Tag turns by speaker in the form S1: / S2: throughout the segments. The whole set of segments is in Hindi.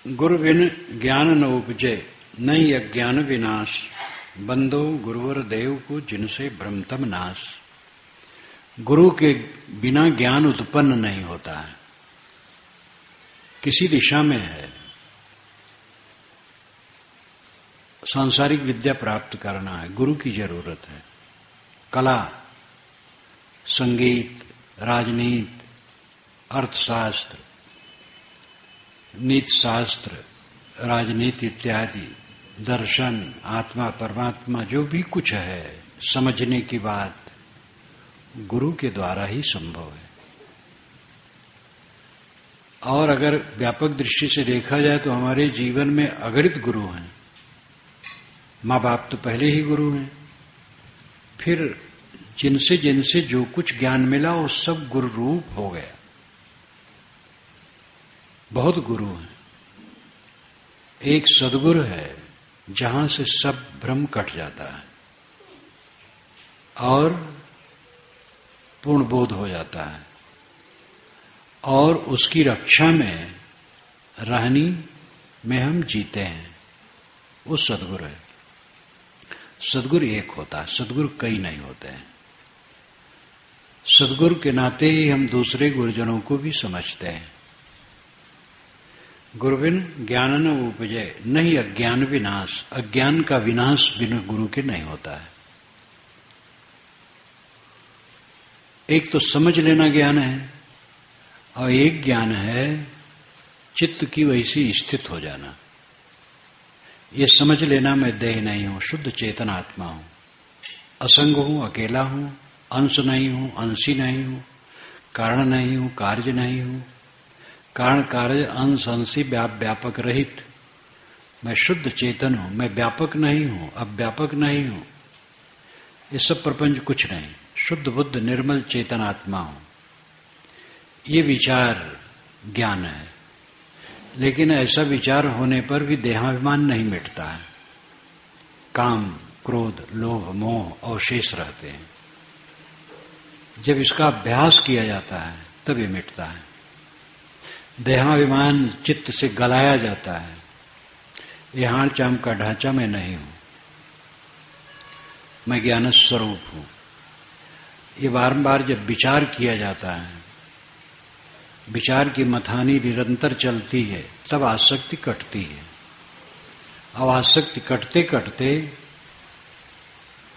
S1: गुरु बिन ज्ञान न उपजे, नहीं अज्ञान विनाश। बंदो गुरुवर देव को, जिनसे भ्रमतम नाश। गुरु के बिना ज्ञान उत्पन्न नहीं होता है। किसी दिशा में है, सांसारिक विद्या प्राप्त करना है, गुरु की जरूरत है। कला, संगीत, राजनीति, अर्थशास्त्र, नीति शास्त्र, राजनीति इत्यादि, दर्शन, आत्मा परमात्मा, जो भी कुछ है समझने की बात, गुरु के द्वारा ही संभव है। और अगर व्यापक दृष्टि से देखा जाए तो हमारे जीवन में अगणित गुरु हैं। माँ बाप तो पहले ही गुरु हैं, फिर जिनसे जिनसे जो कुछ ज्ञान मिला वो सब गुरु रूप हो गया। बहुत गुरु हैं। एक सद्गुरु है जहां से सब भ्रम कट जाता है और पूर्ण बोध हो जाता है, और उसकी रक्षा में रहनी में हम जीते हैं। वो सद्गुरु है। सद्गुरु एक होता है, सद्गुरु कई नहीं होते हैं। सद्गुरु के नाते ही हम दूसरे गुरुजनों को भी समझते हैं। गुरु बिन ज्ञान न उपजे, नहीं अज्ञान विनाश। अज्ञान का विनाश बिना गुरु के नहीं होता है। एक तो समझ लेना ज्ञान है, और एक ज्ञान है चित्त की वैसी स्थित हो जाना। ये समझ लेना मैं देह नहीं हूं, शुद्ध चेतन आत्मा हूं, असंग हूं, अकेला हूं, अंश नहीं हूं, अंशी नहीं हूं, कारण नहीं हूं, कार्य नहीं हूं, कारण कार्य अंश अंशी व्यापक रहित मैं शुद्ध चेतन हूं। मैं व्यापक नहीं हूं, अब व्यापक नहीं हूं, ये सब प्रपंच कुछ नहीं, शुद्ध बुद्ध निर्मल चेतन आत्मा हूं। ये विचार ज्ञान है। लेकिन ऐसा विचार होने पर भी देहाभिमान नहीं मिटता है। काम, क्रोध, लोभ, मोह अवशेष रहते हैं। जब इसका अभ्यास किया जाता है तब ये मिटता है। देहाभिमान चित्त से गलाया जाता है। ये हाड़ चाम का ढांचा मैं नहीं हूं, मैं ज्ञान स्वरूप हूं। ये बारंबार जब विचार किया जाता है, विचार की मथानी निरंतर चलती है, तब आसक्ति कटती है। अब आसक्ति कटते कटते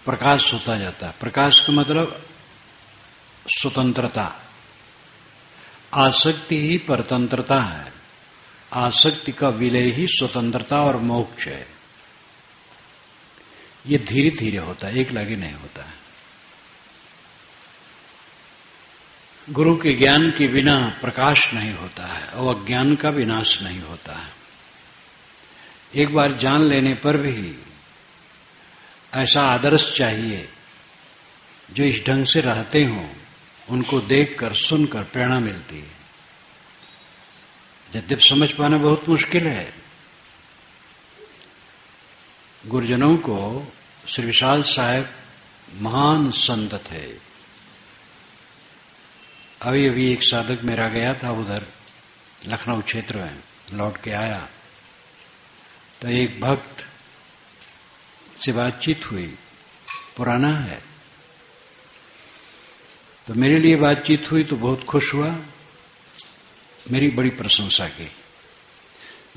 S1: प्रकाश होता जाता है। प्रकाश का मतलब स्वतंत्रता। आसक्ति ही परतंत्रता है। आसक्ति का विलय ही स्वतंत्रता और मोक्ष है। ये धीरे धीरे होता है, एक लगे नहीं होता है। गुरु के ज्ञान के बिना प्रकाश नहीं होता है, और अज्ञान का विनाश नहीं होता है। एक बार जान लेने पर भी ऐसा आदर्श चाहिए जो इस ढंग से रहते हों, उनको देखकर सुनकर प्रेरणा मिलती है। यद्यप समझ पाना बहुत मुश्किल है। गुरुजनों को श्री विशाल साहब महान संत थे। अभी अभी एक साधक मेरा गया था उधर लखनऊ क्षेत्र में, लौट के आया तो एक भक्त से बातचीत हुई, पुराना है। तो मेरे लिए बातचीत हुई तो बहुत खुश हुआ, मेरी बड़ी प्रशंसा की।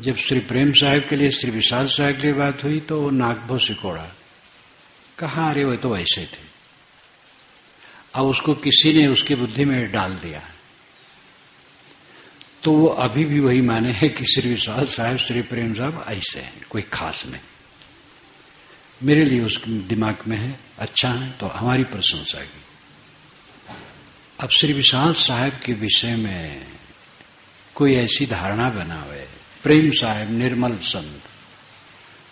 S1: जब श्री प्रेम साहब के लिए, श्री विशाल साहब के लिए बात हुई तो वो नाकभो सिकोड़ा, कहा अरे वो तो ऐसे थे। अब उसको किसी ने उसकी बुद्धि में डाल दिया, तो वो अभी भी वही माने है कि श्री विशाल साहब, श्री प्रेम साहब ऐसे हैं, कोई खास नहीं। मेरे लिए उसके दिमाग में है, अच्छा है, तो हमारी प्रशंसा की। अब श्री विशाल साहब के विषय में कोई ऐसी धारणा बनावे, प्रेम साहब निर्मल संत,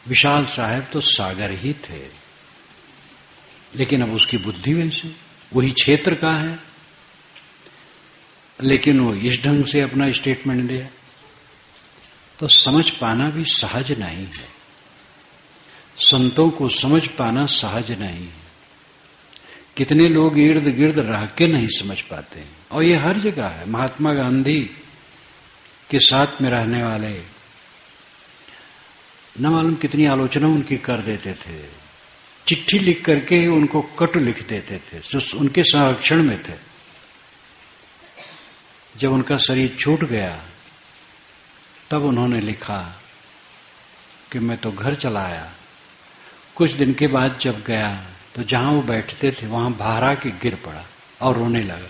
S1: विशाल साहब तो सागर ही थे, लेकिन अब उसकी बुद्धि वैसे, वही क्षेत्र का है, लेकिन वो इस ढंग से अपना स्टेटमेंट दिया, तो समझ पाना भी सहज नहीं है। संतों को समझ पाना सहज नहीं है। कितने लोग इर्द गिर्द रह के नहीं समझ पाते हैं, और ये हर जगह है। महात्मा गांधी के साथ में रहने वाले न मालूम कितनी आलोचना उनकी कर देते थे, चिट्ठी लिख करके उनको कट लिख देते थे, जो उनके संरक्षण में थे। जब उनका शरीर छूट गया तब उन्होंने लिखा कि मैं तो घर चला आया। कुछ दिन के बाद जब गया तो जहां वो बैठते थे वहां भारा के गिर पड़ा और रोने लगा।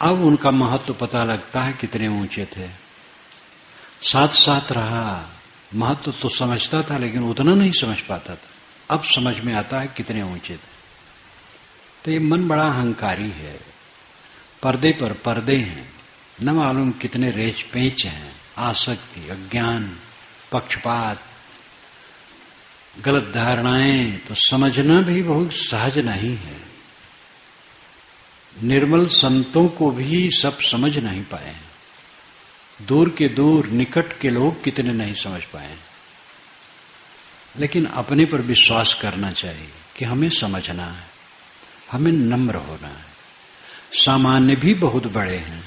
S1: अब उनका महत्व पता लगता है कितने ऊंचे थे। साथ साथ रहा, महत्व तो समझता था लेकिन उतना नहीं समझ पाता था। अब समझ में आता है कितने ऊंचे थे। तो ये मन बड़ा अहंकारी है, पर्दे पर पर्दे हैं, न मालूम कितने रेच पेच हैं, आसक्ति, अज्ञान, पक्षपात, गलत धारणाएं। तो समझना भी बहुत सहज नहीं है। निर्मल संतों को भी सब समझ नहीं पाए। दूर के दूर, निकट के लोग कितने नहीं समझ पाए। लेकिन अपने पर विश्वास करना चाहिए कि हमें समझना है, हमें नम्र होना है। सामान्य भी बहुत बड़े हैं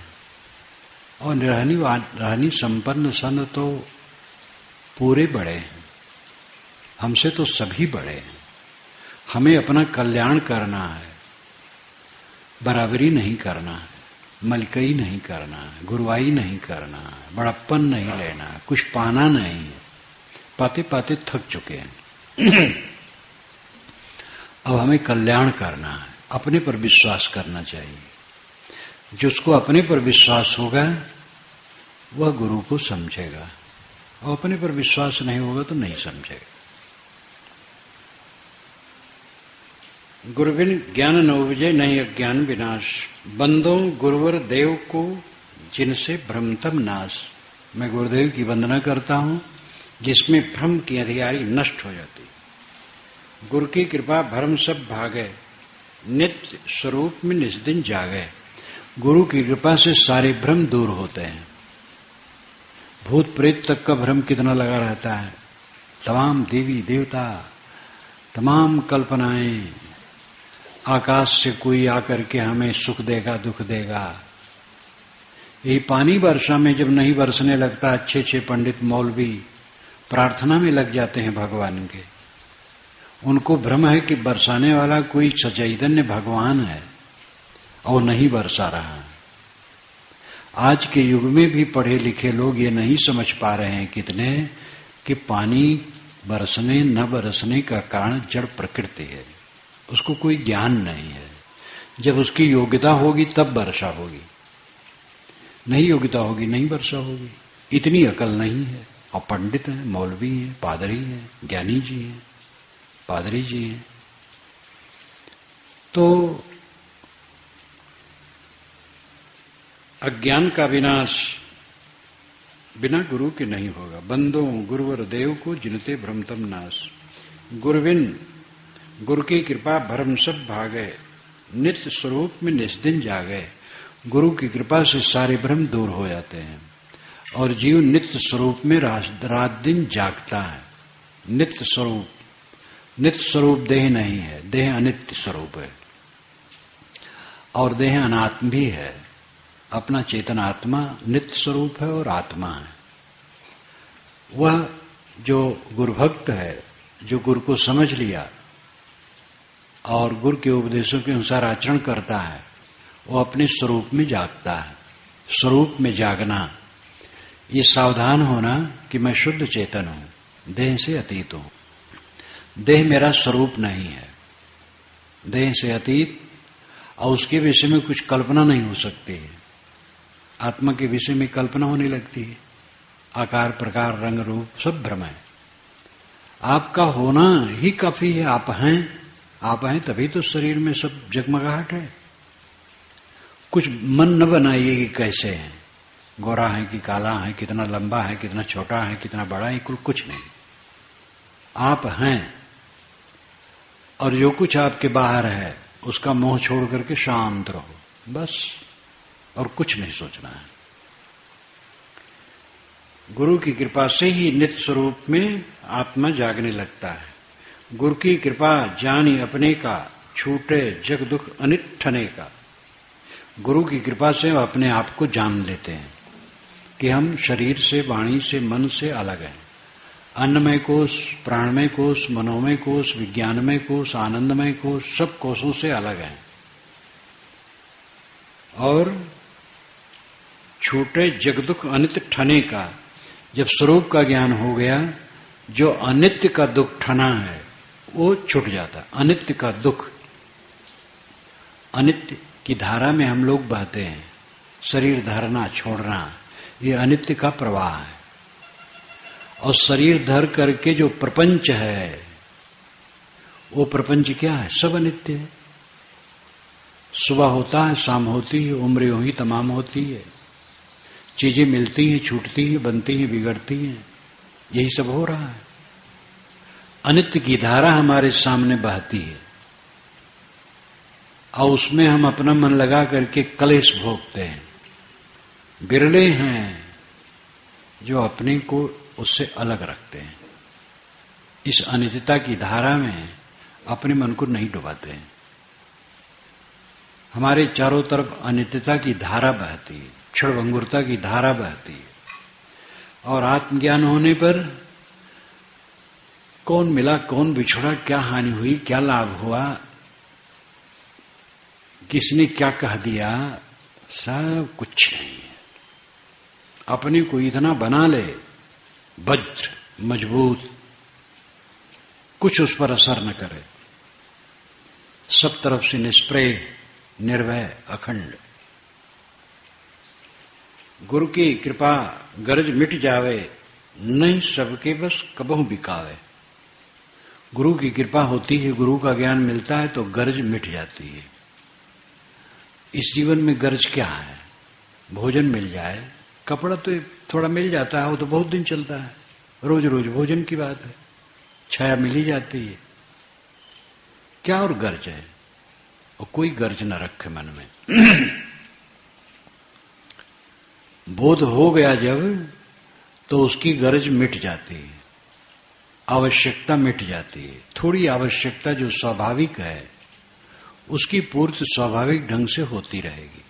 S1: और रहनी संपन्न संत तो पूरे बड़े हैं। हमसे तो सभी बड़े हैं। हमें अपना कल्याण करना है, बराबरी नहीं करना है, मलकई नहीं करना है, गुरुवाई नहीं करना है, बड़प्पन नहीं लेना है, कुछ पाना नहीं है। पाते पाते थक चुके हैं। अब हमें कल्याण करना है, अपने पर विश्वास करना चाहिए। जिसको अपने पर विश्वास होगा वह गुरु को समझेगा, और अपने पर विश्वास नहीं होगा तो नहीं समझेगा। गुरुबिन ज्ञान न उपजे नहीं अज्ञान विनाश, बंदो गुरुवर देव को जिनसे भ्रमतम नाश। मैं गुरुदेव की वंदना करता हूं जिसमें भ्रम की अंधियारी नष्ट हो जाती। गुरु की कृपा भ्रम सब भागे, नित्य स्वरूप में निस्दिन जागे। गुरु की कृपा से सारे भ्रम दूर होते हैं। भूत प्रेत तक का भ्रम कितना लगा रहता है। तमाम देवी देवता, तमाम कल्पनाएं, आकाश से कोई आकर के हमें सुख देगा दुख देगा। यही पानी वर्षा में जब नहीं बरसने लगता, अच्छे अच्छे पंडित मौलवी प्रार्थना में लग जाते हैं भगवान के। उनको भ्रम है कि बरसाने वाला कोई सचैतन्य भगवान है और नहीं बरसा रहा। आज के युग में भी पढ़े लिखे लोग ये नहीं समझ पा रहे हैं कितने कि पानी बरसने न बरसने का कारण जड़ प्रकृति है। उसको कोई ज्ञान नहीं है। जब उसकी योग्यता होगी तब वर्षा होगी, नहीं योग्यता होगी नहीं वर्षा होगी। इतनी अकल नहीं है। और पंडित हैं, मौलवी हैं, पादरी हैं, ज्ञानी जी हैं, पादरी जी हैं। तो अज्ञान का विनाश बिना गुरु के नहीं होगा। बंदो गुरुवर देव को जिनते भ्रमतम नाश। गुरुविन गुरु की कृपा भ्रम सब भागे, नित्य स्वरूप में निस्दिन जागे। गुरु की कृपा से सारे भ्रम दूर हो जाते हैं और जीव नित्य स्वरूप में रात दिन जागता है। नित्य स्वरूप, नित्य स्वरूप देह नहीं है, देह अनित्य स्वरूप है और देह अनात्म भी है। अपना चेतन आत्मा नित्य स्वरूप है और आत्मा है। वह जो गुरुभक्त है, जो गुरु को समझ लिया और गुरु के उपदेशों के अनुसार आचरण करता है, वो अपने स्वरूप में जागता है। स्वरूप में जागना, ये सावधान होना कि मैं शुद्ध चेतन हूं, देह से अतीत हूं। देह मेरा स्वरूप नहीं है, देह से अतीत, और उसके विषय में कुछ कल्पना नहीं हो सकती है। आत्मा के विषय में कल्पना होने लगती है। आकार प्रकार रंग रूप सब भ्रम है। आपका होना ही काफी है। आप हैं तभी तो शरीर में सब जगमगाहट है। कुछ मन न बनाइए कि कैसे है, गोरा है कि काला है, कितना लंबा है, कितना छोटा है, कितना बड़ा है, कुछ नहीं। आप हैं और जो कुछ आपके बाहर है उसका मोह छोड़ करके शांत रहो, बस, और कुछ नहीं सोचना है। गुरु की कृपा से ही नित्य स्वरूप में आत्मा जागने लगता है। गुरु की कृपा जानी अपने का, छूटे जग दुख अनिठने का। गुरु की कृपा से अपने आप को जान लेते हैं कि हम शरीर से, वाणी से, मन से अलग हैं। अन्नमय कोश, प्राणमय कोश, मनोमय कोश, विज्ञानमय कोश, आनंदमय कोश, सब कोशों से अलग हैं। और छूटे जगदुख अनित्य ठने का, जब स्वरूप का ज्ञान हो गया, जो अनित्य का दुख ठना है वो छूट जाता। अनित्य का दुख, अनित्य की धारा में हम लोग बहते हैं। शरीर धरना छोड़ना, ये अनित्य का प्रवाह है। और शरीर धर करके जो प्रपंच है, वो प्रपंच क्या है? सब अनित्य है। सुबह होता है, शाम होती है, उम्र यूं ही तमाम होती है, चीजें मिलती हैं, छूटती हैं, बनती हैं, बिगड़ती हैं, यही सब हो रहा है। अनित्य की धारा हमारे सामने बहती है और उसमें हम अपना मन लगा करके कलेश भोगते हैं। बिरले हैं जो अपने को उससे अलग रखते हैं। इस अनित्यता की धारा में अपने मन को नहीं डुबाते हैं। हमारे चारों तरफ अनित्यता की धारा बहती है, क्षणभंगुरता की धारा बहती है। और आत्मज्ञान होने पर कौन मिला, कौन बिछड़ा, क्या हानि हुई, क्या लाभ हुआ, किसने क्या कह दिया, सब कुछ नहीं है। अपने को इतना बना ले वज्र, मजबूत, कुछ उस पर असर न करे, सब तरफ से निष्प्रय, निर्भय, अखंड। गुरु की कृपा गरज मिट जावे, नहीं सबके बस कबहू बिकावे। गुरु की कृपा होती है, गुरु का ज्ञान मिलता है तो गरज मिट जाती है। इस जीवन में गरज क्या है? भोजन मिल जाए, कपड़ा तो थोड़ा मिल जाता है, वो तो बहुत दिन चलता है, रोज रोज भोजन की बात है, छाया मिल ही जाती है। क्या और गरज है? और कोई गरज न रखे मन में। बोध हो गया जब, तो उसकी गरज मिट जाती है, आवश्यकता मिट जाती है। थोड़ी आवश्यकता जो स्वाभाविक है, उसकी पूर्ति स्वाभाविक ढंग से होती रहेगी।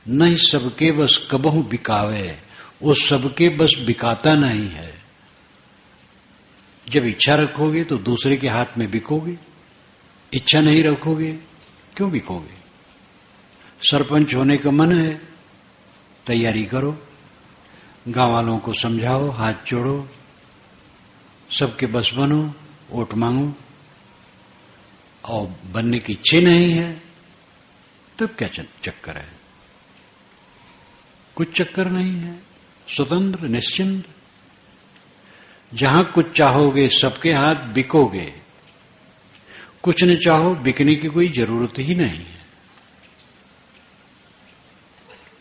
S1: नहीं सबके बस कबहू बिकावे, वो सबके बस बिकाता नहीं है। जब इच्छा रखोगे तो दूसरे के हाथ में बिकोगे, इच्छा नहीं रखोगे क्यों बिकोगे? सरपंच होने का मन है, तैयारी करो, गांव वालों को समझाओ, हाथ जोड़ो, सबके बस बनो, वोट मांगो। और बनने की इच्छा नहीं है तब क्या चक्कर है? कुछ चक्कर नहीं है। स्वतंत्र, निश्चिंत, जहां कुछ चाहोगे सबके हाथ बिकोगे, कुछ न चाहो बिकने की कोई जरूरत ही नहीं है।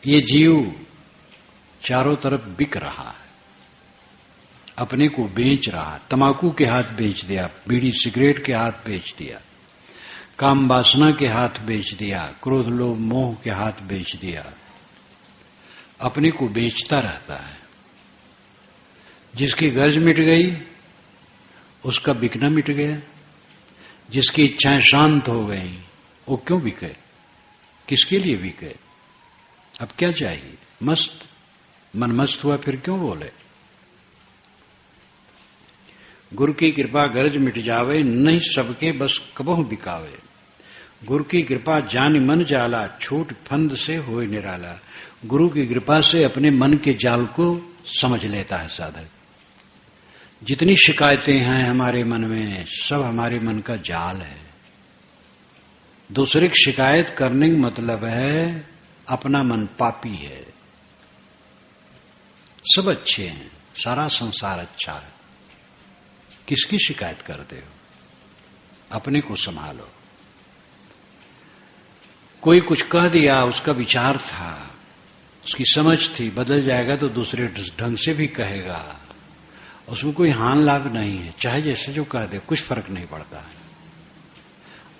S1: ये जीव चारों तरफ बिक रहा है, अपने को बेच रहा है। तंबाकू के हाथ बेच दिया, बीड़ी सिगरेट के हाथ बेच दिया, काम वासना के हाथ बेच दिया, क्रोध लोभ मोह के हाथ बेच दिया, अपने को बेचता रहता है। जिसकी गरज मिट गई उसका बिकना मिट गया, जिसकी इच्छाएं शांत हो गई वो क्यों बिके? किसके लिए बिके? अब क्या चाहिए? मस्त, मन मस्त हुआ फिर क्यों बोले? गुरु की कृपा गरज मिट जावे, नहीं सबके बस कबहू बिकावे। गुरु की कृपा जान मन जाला, छूट फंद से होए निराला। गुरु की कृपा से अपने मन के जाल को समझ लेता है साधक। जितनी शिकायतें हैं हमारे मन में, सब हमारे मन का जाल है। दूसरे की शिकायत करने का मतलब है अपना मन पापी है। सब अच्छे हैं, सारा संसार अच्छा है, किसकी शिकायत करते हो? अपने को संभालो। कोई कुछ कह दिया, उसका विचार था, उसकी समझ थी, बदल जाएगा तो दूसरे ढंग से भी कहेगा, उसमें कोई हानि लाभ नहीं है, चाहे जैसे जो कह दे, कुछ फर्क नहीं पड़ता है।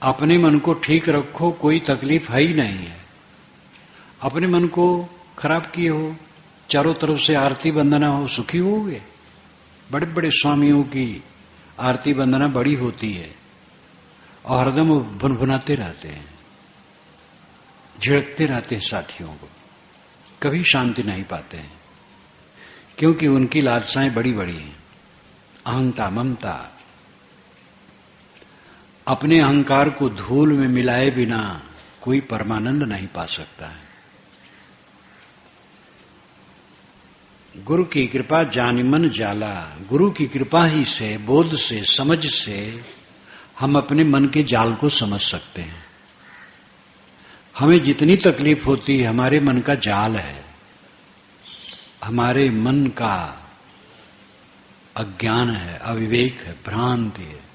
S1: अपने मन को ठीक रखो, कोई तकलीफ है ही नहीं है। अपने मन को खराब किए हो, चारों तरफ से आरती वंदना हो, सुखी होगे। बड़े बड़े स्वामियों की आरती वंदना बड़ी होती है और हरदम भुनभुनाते रहते हैं, झिड़कते रहते हैं साथियों को, कभी शांति नहीं पाते हैं। क्योंकि उनकी लालसाएं बड़ी बड़ी हैं। अहंता, ममता, अपने अहंकार को धूल में मिलाए बिना कोई परमानंद नहीं पा सकता है। गुरु की कृपा जानि मन जाला, गुरु की कृपा ही से, बोध से, समझ से हम अपने मन के जाल को समझ सकते हैं। हमें जितनी तकलीफ होती है हमारे मन का जाल है, हमारे मन का अज्ञान है, अविवेक है, भ्रांति है।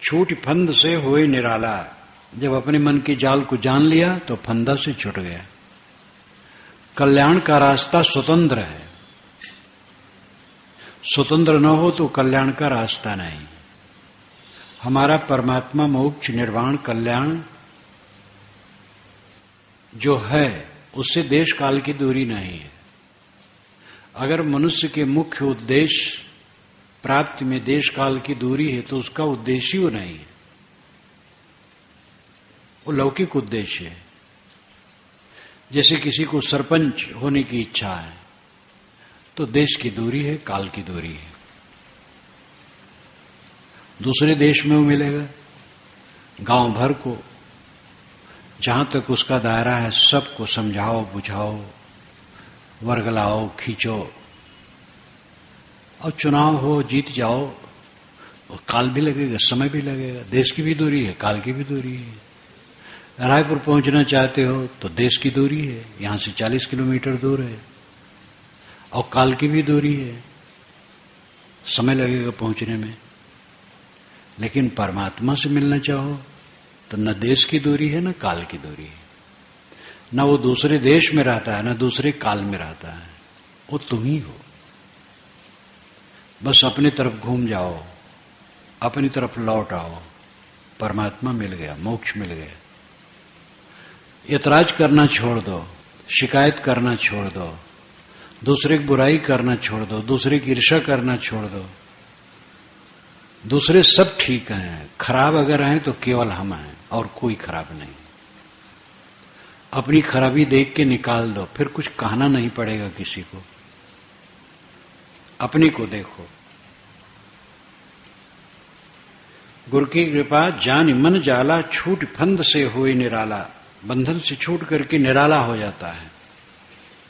S1: छूट फंद से होए निराला, जब अपने मन के जाल को जान लिया तो फंदा से छूट गया। कल्याण का रास्ता स्वतंत्र है, स्वतंत्र न हो तो कल्याण का रास्ता नहीं। हमारा परमात्मा, मोक्ष, निर्वाण, कल्याण जो है उससे देश काल की दूरी नहीं है। अगर मनुष्य के मुख्य उद्देश्य प्राप्ति में देश काल की दूरी है तो उसका उद्देश्य ही वो नहीं है, वो लौकिक उद्देश्य है। जैसे किसी को सरपंच होने की इच्छा है तो देश की दूरी है, काल की दूरी है। दूसरे देश में वो मिलेगा, गांव भर को, जहां तक उसका दायरा है सबको समझाओ, बुझाओ, वर्गलाओ, खींचो, और चुनाव हो, जीत जाओ, और काल भी लगेगा, समय भी लगेगा। देश की भी दूरी है, काल की भी दूरी है। रायपुर पहुंचना चाहते हो तो देश की दूरी है, यहां से 40 किलोमीटर दूर है, और काल की भी दूरी है, समय लगेगा पहुंचने में। लेकिन परमात्मा से मिलना चाहो तो न देश की दूरी है न काल की दूरी है, न वो दूसरे देश में रहता है न दूसरे काल में रहता है, वो तुम ही हो। बस अपनी तरफ घूम जाओ, अपनी तरफ लौट आओ, परमात्मा मिल गया, मोक्ष मिल गया। ऐतराज करना छोड़ दो, शिकायत करना छोड़ दो, दूसरे की बुराई करना छोड़ दो, दूसरे की ईर्ष्या करना छोड़ दो। दूसरे सब ठीक हैं, खराब अगर हैं तो केवल हम हैं और कोई खराब नहीं। अपनी खराबी देख के निकाल दो, फिर कुछ कहना नहीं पड़ेगा किसी को। अपने को देखो। गुरु की कृपा जान मन जाला, छूट फंद से होए निराला, बंधन से छूट करके निराला हो जाता है।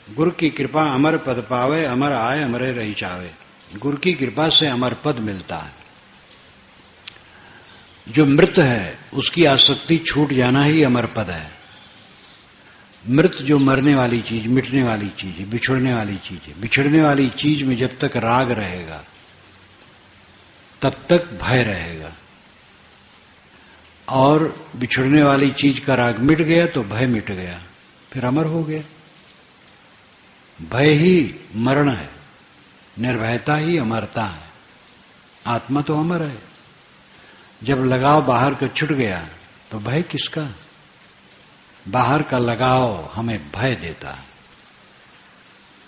S1: गुरु की कृपा अमर पद पावे, अमर आए अमरे रही जावे। गुरु की कृपा से अमर पद मिलता है। जो मृत है उसकी आसक्ति छूट जाना ही अमर पद है। मृत जो मरने वाली चीज, मिटने वाली चीज है, बिछड़ने वाली चीज है। बिछड़ने वाली चीज में जब तक राग रहेगा तब तक भय रहेगा, और बिछड़ने वाली चीज का राग मिट गया तो भय मिट गया, फिर अमर हो गया। भय ही मरण है, निर्भयता ही अमरता है। आत्मा तो अमर है। जब लगाव बाहर का छूट गया तो भय किसका? बाहर का लगाव हमें भय देता है।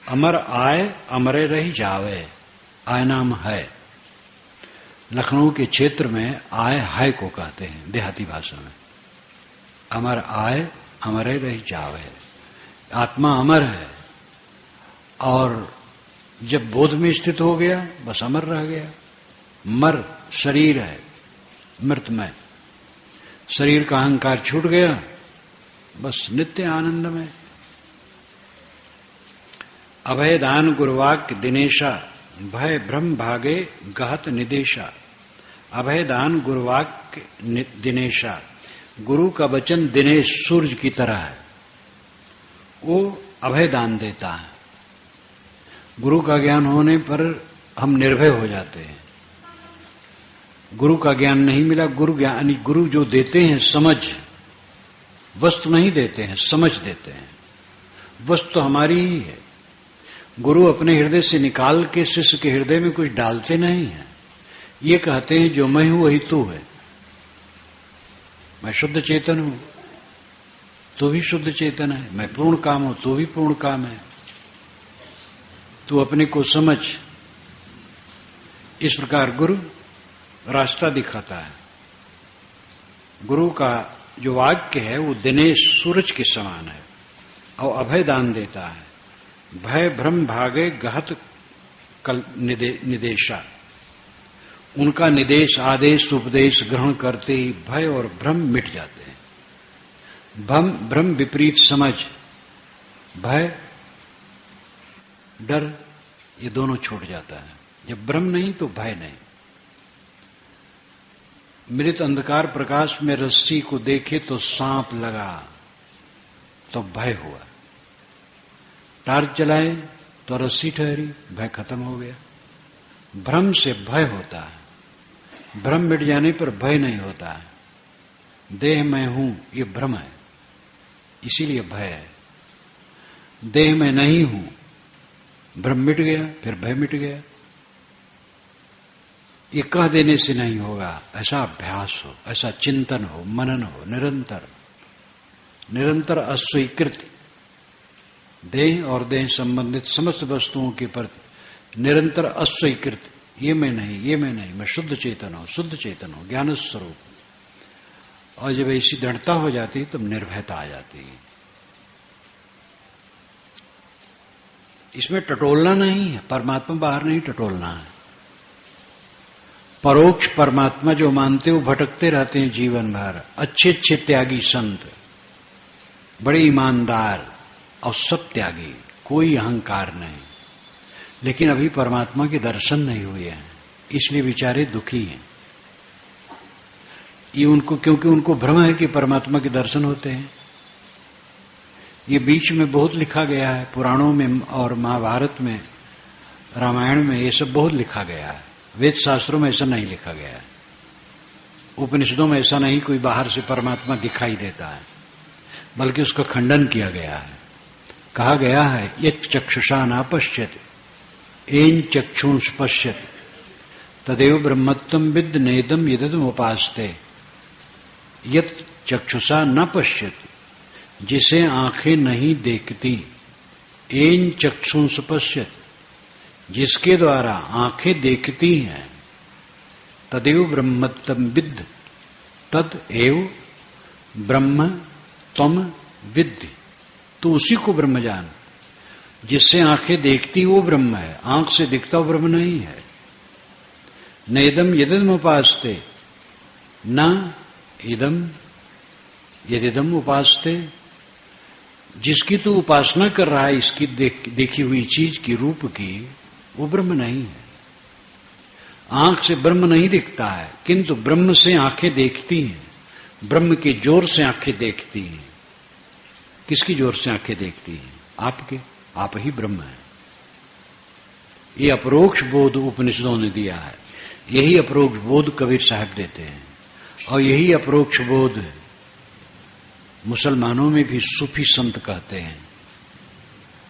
S1: अमर आए अमरे रही जावे, आय नाम है। लखनऊ के क्षेत्र में आय है को कहते हैं देहाती भाषा में। अमर आए अमरे रही जावे, आत्मा अमर है, और जब बोध में स्थित हो गया बस अमर रह गया। मर शरीर है, मृतमय। शरीर का अहंकार छूट गया, बस नित्य आनंद में। अभय दान गुरुवाक्य दिनेशा, भय भ्रम भागे गहत निदेशा। अभय दान गुरुवाक्य दिनेशा, गुरु का वचन दिनेश सूरज की तरह है, वो अभय दान देता है। गुरु का ज्ञान होने पर हम निर्भय हो जाते हैं। गुरु का ज्ञान नहीं मिला, गुरु ज्ञान, गुरु जो देते हैं समझ, वस्तु नहीं देते हैं, समझ देते हैं। वस्तु हमारी ही है। गुरु अपने हृदय से निकाल के शिष्य के हृदय में कुछ डालते नहीं है। ये कहते हैं जो मैं हूं वही तू है। मैं शुद्ध चेतन हूं, तू भी शुद्ध चेतन है। मैं पूर्ण काम हूं, तू भी पूर्ण काम है। तू अपने को समझ। इस प्रकार गुरु रास्ता दिखाता है। गुरु का जो वाक्य है वो दिनेश सूरज के समान है और अभय दान देता है। भय भ्रम भागे गहत निदेशा। उनका निदेश आदेश उपदेश ग्रहण करते ही भय और भ्रम मिट जाते हैं। भ्रम विपरीत समझ, भय डर, ये दोनों छूट जाता है। जब भ्रम नहीं तो भय नहीं। मृत अंधकार प्रकाश में रस्सी को देखे तो सांप लगा तो भय हुआ, टार्च जलाए तो रस्सी ठहरी, भय खत्म हो गया। भ्रम से भय होता है, भ्रम मिट जाने पर भय नहीं होता है। देह में हूं ये भ्रम है, इसीलिए भय है। देह में नहीं हूं, भ्रम मिट गया, फिर भय मिट गया। ये कह देने से नहीं होगा, ऐसा अभ्यास हो, ऐसा चिंतन हो, मनन हो, निरंतर अस्वीकृत देह और देह संबंधित समस्त वस्तुओं के प्रति निरंतर अस्वीकृत, ये मैं नहीं, ये मैं नहीं, मैं शुद्ध चेतन हूं, ज्ञान स्वरूप। और जब ऐसी दृढ़ता हो जाती है तब निर्भयता आ जाती है। इसमें टटोलना नहीं है, परमात्मा बाहर नहीं टटोलना है। परोक्ष परमात्मा जो मानते हो भटकते रहते हैं जीवन भर। अच्छे अच्छे त्यागी संत, बड़े ईमानदार और सब त्यागी, कोई अहंकार नहीं, लेकिन अभी परमात्मा के दर्शन नहीं हुए हैं, इसलिए बेचारे दुखी हैं। ये उनको, क्योंकि उनको भ्रम है कि परमात्मा के दर्शन होते हैं। ये बीच में बहुत लिखा गया है, पुराणों में और महाभारत में, रामायण में, ये सब बहुत लिखा गया है। वेद शास्त्रों में ऐसा नहीं लिखा गया है, उपनिषदों में ऐसा नहीं कोई बाहर से परमात्मा दिखाई देता है, बल्कि उसका खंडन किया गया है। कहा गया है यत् चक्षुषा न पश्यति एन चक्षुंष पश्यति तदेव ब्रह्मत्वं विद् नेदम यदम उपास्ते। यत् चक्षुषा न पश्यति, जिसे आंखें नहीं देखती, एन चक्षुंष पश्यति, जिसके द्वारा आंखें देखती हैं, तदेव ब्रह्मत्वं विद्, तद एव ब्रह्म त्वम विद्ध, तो उसी को ब्रह्म जान। जिससे आंखें देखती वो ब्रह्म है, आंख से दिखता वो ब्रह्म नहीं है। नेदम यदिदम उपास्ते, न इदम यदिदम उपास्ते, जिसकी तू उपासना कर रहा है, इसकी देखी हुई चीज की, रूप की, वो ब्रह्म नहीं है। आंख से ब्रह्म नहीं दिखता है, किंतु ब्रह्म से आंखें देखती हैं, ब्रह्म के जोर से आंखें देखती हैं। किसकी जोर से आंखें देखती हैं? आपके, आप ही ब्रह्म है। ये अपरोक्ष बोध उपनिषदों ने दिया है, यही अपरोक्ष बोध कबीर साहब देते हैं, और यही अपरोक्ष बोध मुसलमानों में भी सूफी संत कहते हैं।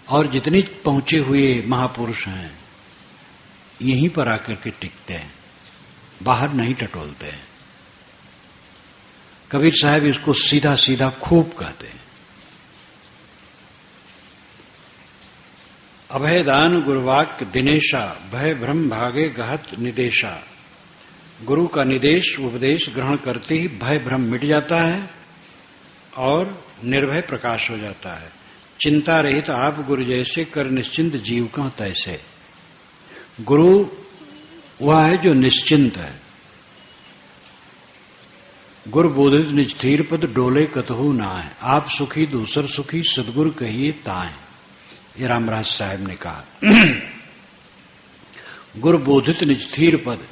S1: और जितने पहुंचे हुए महापुरुष हैं यहीं पर आकर के टिकते हैं, बाहर नहीं टटोलते हैं। कबीर साहब इसको सीधा सीधा खूब कहते हैं। अभयदान गुरुवाक्य दिनेशा, भय भ्रम भागे गहत निदेशा। गुरु का निदेश उपदेश ग्रहण करते ही भय भ्रम मिट जाता है और निर्भय प्रकाश हो जाता है। चिंता रहित आप गुरु जैसे, कर निश्चिंत जीव का तैसे। गुरु वह है जो निश्चिंत है। गुरु बोधित निज स्थिर पद, डोले कतहु नाय। आप सुखी दूसर सुखी, सदगुरु कहिए ताय। ये रामराज साहब ने कहा। गुरु बोधित निज स्थिर पद,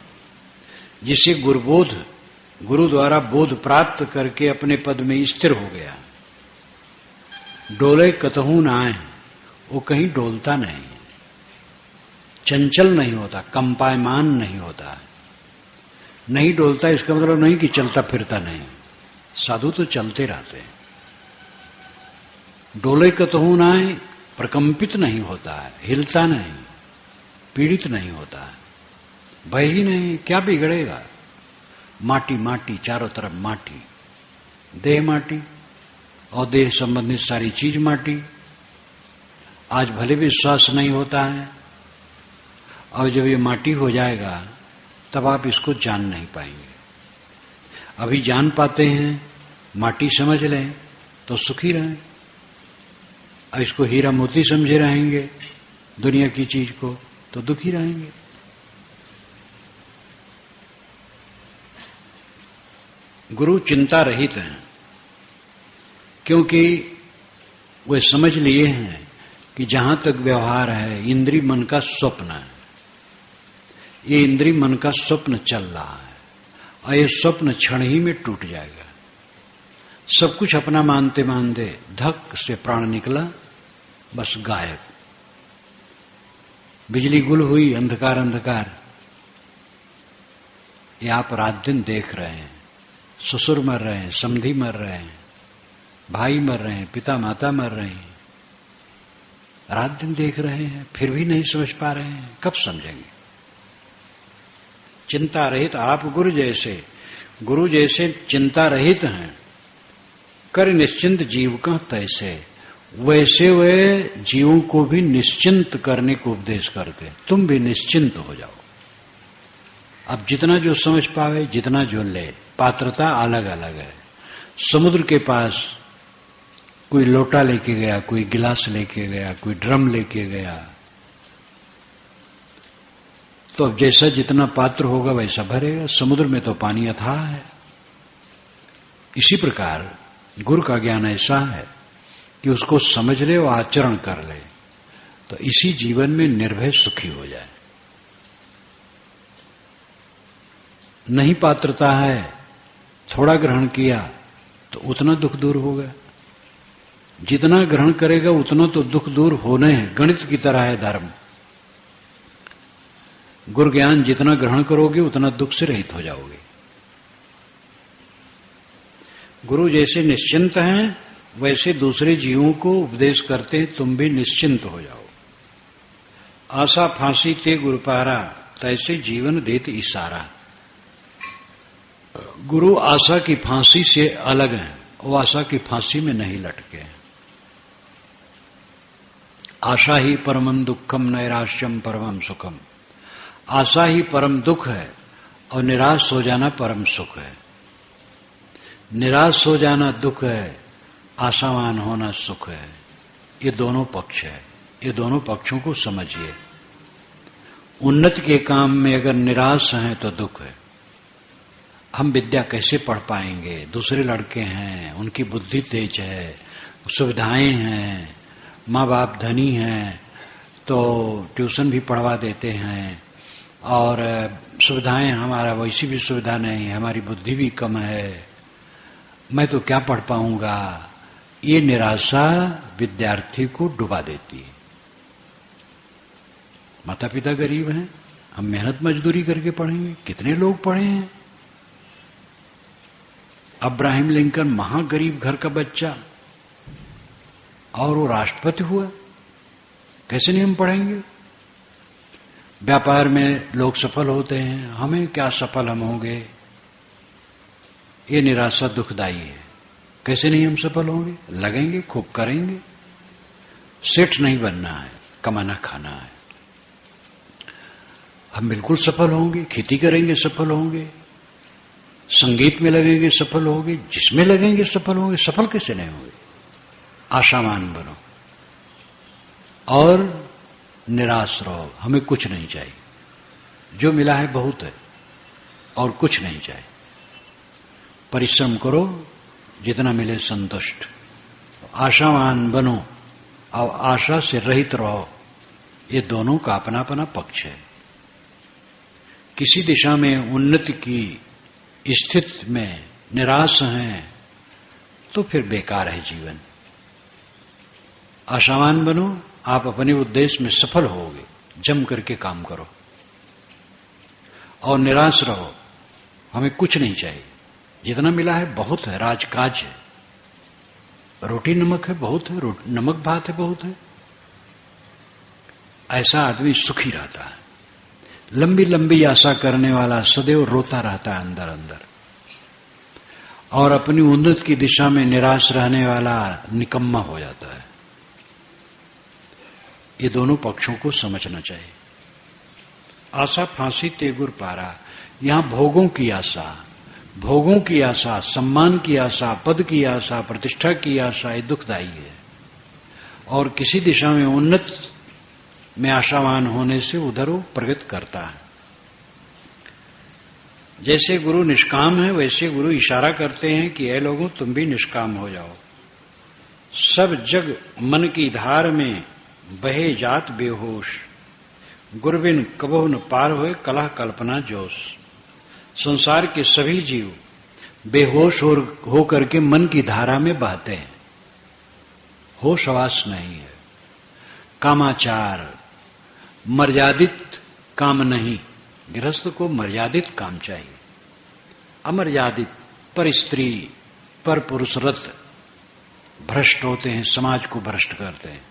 S1: जिसे गुरुबोध, गुरु द्वारा बोध प्राप्त करके अपने पद में स्थिर हो गया। डोले कतहु नाय, वो कहीं डोलता नहीं, चंचल नहीं होता, कंपायमान नहीं होता। नहीं डोलता इसका मतलब नहीं कि चलता फिरता नहीं, साधु तो चलते रहते हैं। डोले कतहु नाय, प्रकंपित नहीं होता है, हिलता नहीं, पीड़ित नहीं होता है, भय ही नहीं, क्या बिगड़ेगा। माटी माटी, चारों तरफ माटी, देह माटी और देह संबंधित सारी चीज माटी। आज भले भी विश्वास नहीं होता है, और जब ये माटी हो जाएगा तब आप इसको जान नहीं पाएंगे। अभी जान पाते हैं, माटी समझ लें तो सुखी रहें। और इसको हीरा मोती समझे रहेंगे दुनिया की चीज को, तो दुखी रहेंगे। गुरु चिंता रहित हैं, क्योंकि वे समझ लिए हैं कि जहां तक व्यवहार है इंद्रिय मन का स्वप्न है। ये इंद्रिय मन का स्वप्न चल रहा है और ये स्वप्न क्षण ही में टूट जाएगा। सब कुछ अपना मानते मानते धक से प्राण निकला, बस गायब। बिजली गुल हुई, अंधकार अंधकार। ये आप रात दिन देख रहे हैं, ससुर मर रहे हैं, समधी मर रहे हैं, भाई मर रहे हैं, पिता माता मर रहे हैं, रात दिन देख रहे हैं, फिर भी नहीं समझ पा रहे हैं। कब समझेंगे? चिंता रहित आप गुरु जैसे चिंता रहित हैं, कर निश्चिंत जीव का तैसे, वैसे वे जीवों को भी निश्चिंत करने को उपदेश करते। तुम भी निश्चिंत हो जाओ। अब जितना जो समझ पावे, जितना जो ले, पात्रता अलग अलग है। समुद्र के पास कोई लोटा लेके गया, कोई गिलास लेके गया, कोई ड्रम लेके गया, तो अब जैसा जितना पात्र होगा वैसा भरेगा। समुद्र में तो पानी अथाह है। इसी प्रकार गुरु का ज्ञान ऐसा है कि उसको समझ ले और आचरण कर ले, तो इसी जीवन में निर्भय सुखी हो जाए। नहीं पात्रता है, थोड़ा ग्रहण किया तो उतना दुख दूर होगा। जितना ग्रहण करेगा उतना तो दुख दूर होने हैं। गणित की तरह है धर्म। गुरु ज्ञान जितना ग्रहण करोगे उतना दुख से रहित हो जाओगे। गुरु जैसे निश्चिंत हैं वैसे दूसरे जीवों को उपदेश करते हैं, तुम भी निश्चिंत हो जाओ। आशा फांसी ते गुरु पारा, तैसे जीवन देत इशारा। गुरु आशा की फांसी से अलग हैं, वो आशा की फांसी में नहीं लटके हैं। आशा ही परमम दुखम नैराश्यम परमम सुखम। आशा ही परम दुख है और निराश हो जाना परम सुख है। निराश हो जाना दुख है, आशावान होना सुख है। ये दोनों पक्ष है, ये दोनों पक्षों को समझिए। उन्नति के काम में अगर निराश हैं तो दुख है। हम विद्या कैसे पढ़ पाएंगे? दूसरे लड़के हैं, उनकी बुद्धि तेज है, सुविधाएं हैं, माँ बाप धनी हैं तो ट्यूशन भी पढ़वा देते हैं, और सुविधाएं हमारा वैसी भी सुविधा नहीं है, हमारी बुद्धि भी कम है, मैं तो क्या पढ़ पाऊंगा। ये निराशा विद्यार्थी को डुबा देती है। माता पिता गरीब हैं, हम मेहनत मजदूरी करके पढ़ेंगे। कितने लोग पढ़े हैं? अब्राहम लिंकन महागरीब घर का बच्चा और वो राष्ट्रपति हुआ, कैसे नहीं हम पढ़ेंगे? व्यापार में लोग सफल होते हैं, हमें क्या सफल हम होंगे? ये निराशा दुखदाई है। कैसे नहीं हम सफल होंगे? लगेंगे, खूब करेंगे। सेठ नहीं बनना है, कमाना खाना है। हम बिल्कुल सफल होंगे, खेती करेंगे सफल होंगे, संगीत में लगेंगे सफल होंगे, जिसमें लगेंगे सफल होंगे। सफल कैसे नहीं होंगे? आशावान बनो और निराश रहो। हमें कुछ नहीं चाहिए, जो मिला है बहुत है और कुछ नहीं चाहिए। परिश्रम करो, जितना मिले संतुष्ट। आशावान बनो और आशा से रहित रहो। ये दोनों का अपना अपना पक्ष है। किसी दिशा में उन्नति की स्थिति में निराश हैं तो फिर बेकार है जीवन। आशावान बनो, आप अपने उद्देश्य में सफल होगे, जम करके काम करो। और निराश रहो, हमें कुछ नहीं चाहिए, जितना मिला है बहुत है, राजकाज है, रोटी नमक है बहुत है, नमक भात है बहुत है। ऐसा आदमी सुखी रहता है। लंबी लंबी आशा करने वाला सदैव रोता रहता है अंदर अंदर, और अपनी उन्नति की दिशा में निराश रहने वाला निकम्मा हो जाता है। ये दोनों पक्षों को समझना चाहिए। आशा फांसी तेगुर पारा। यहां भोगों की आशा, सम्मान की आशा, पद की आशा, प्रतिष्ठा की आशा, ये दुखदायी है। और किसी दिशा में उन्नत में आशावान होने से उधर वो प्रगति करता है। जैसे गुरु निष्काम है वैसे गुरु इशारा करते हैं कि ऐ लोगों तुम भी निष्काम हो जाओ। सब जग मन की धार में बहे जात बेहोश, गुरबिन कबहु न पार होए कलह कल्पना जोश। संसार के सभी जीव बेहोश हो करके मन की धारा में बहते हैं, होश हवास नहीं है। कामाचार, मर्यादित काम नहीं। गृहस्थ को मर्यादित काम चाहिए। अमर्यादित पर स्त्री पर पुरुषरत भ्रष्ट होते हैं, समाज को भ्रष्ट करते हैं।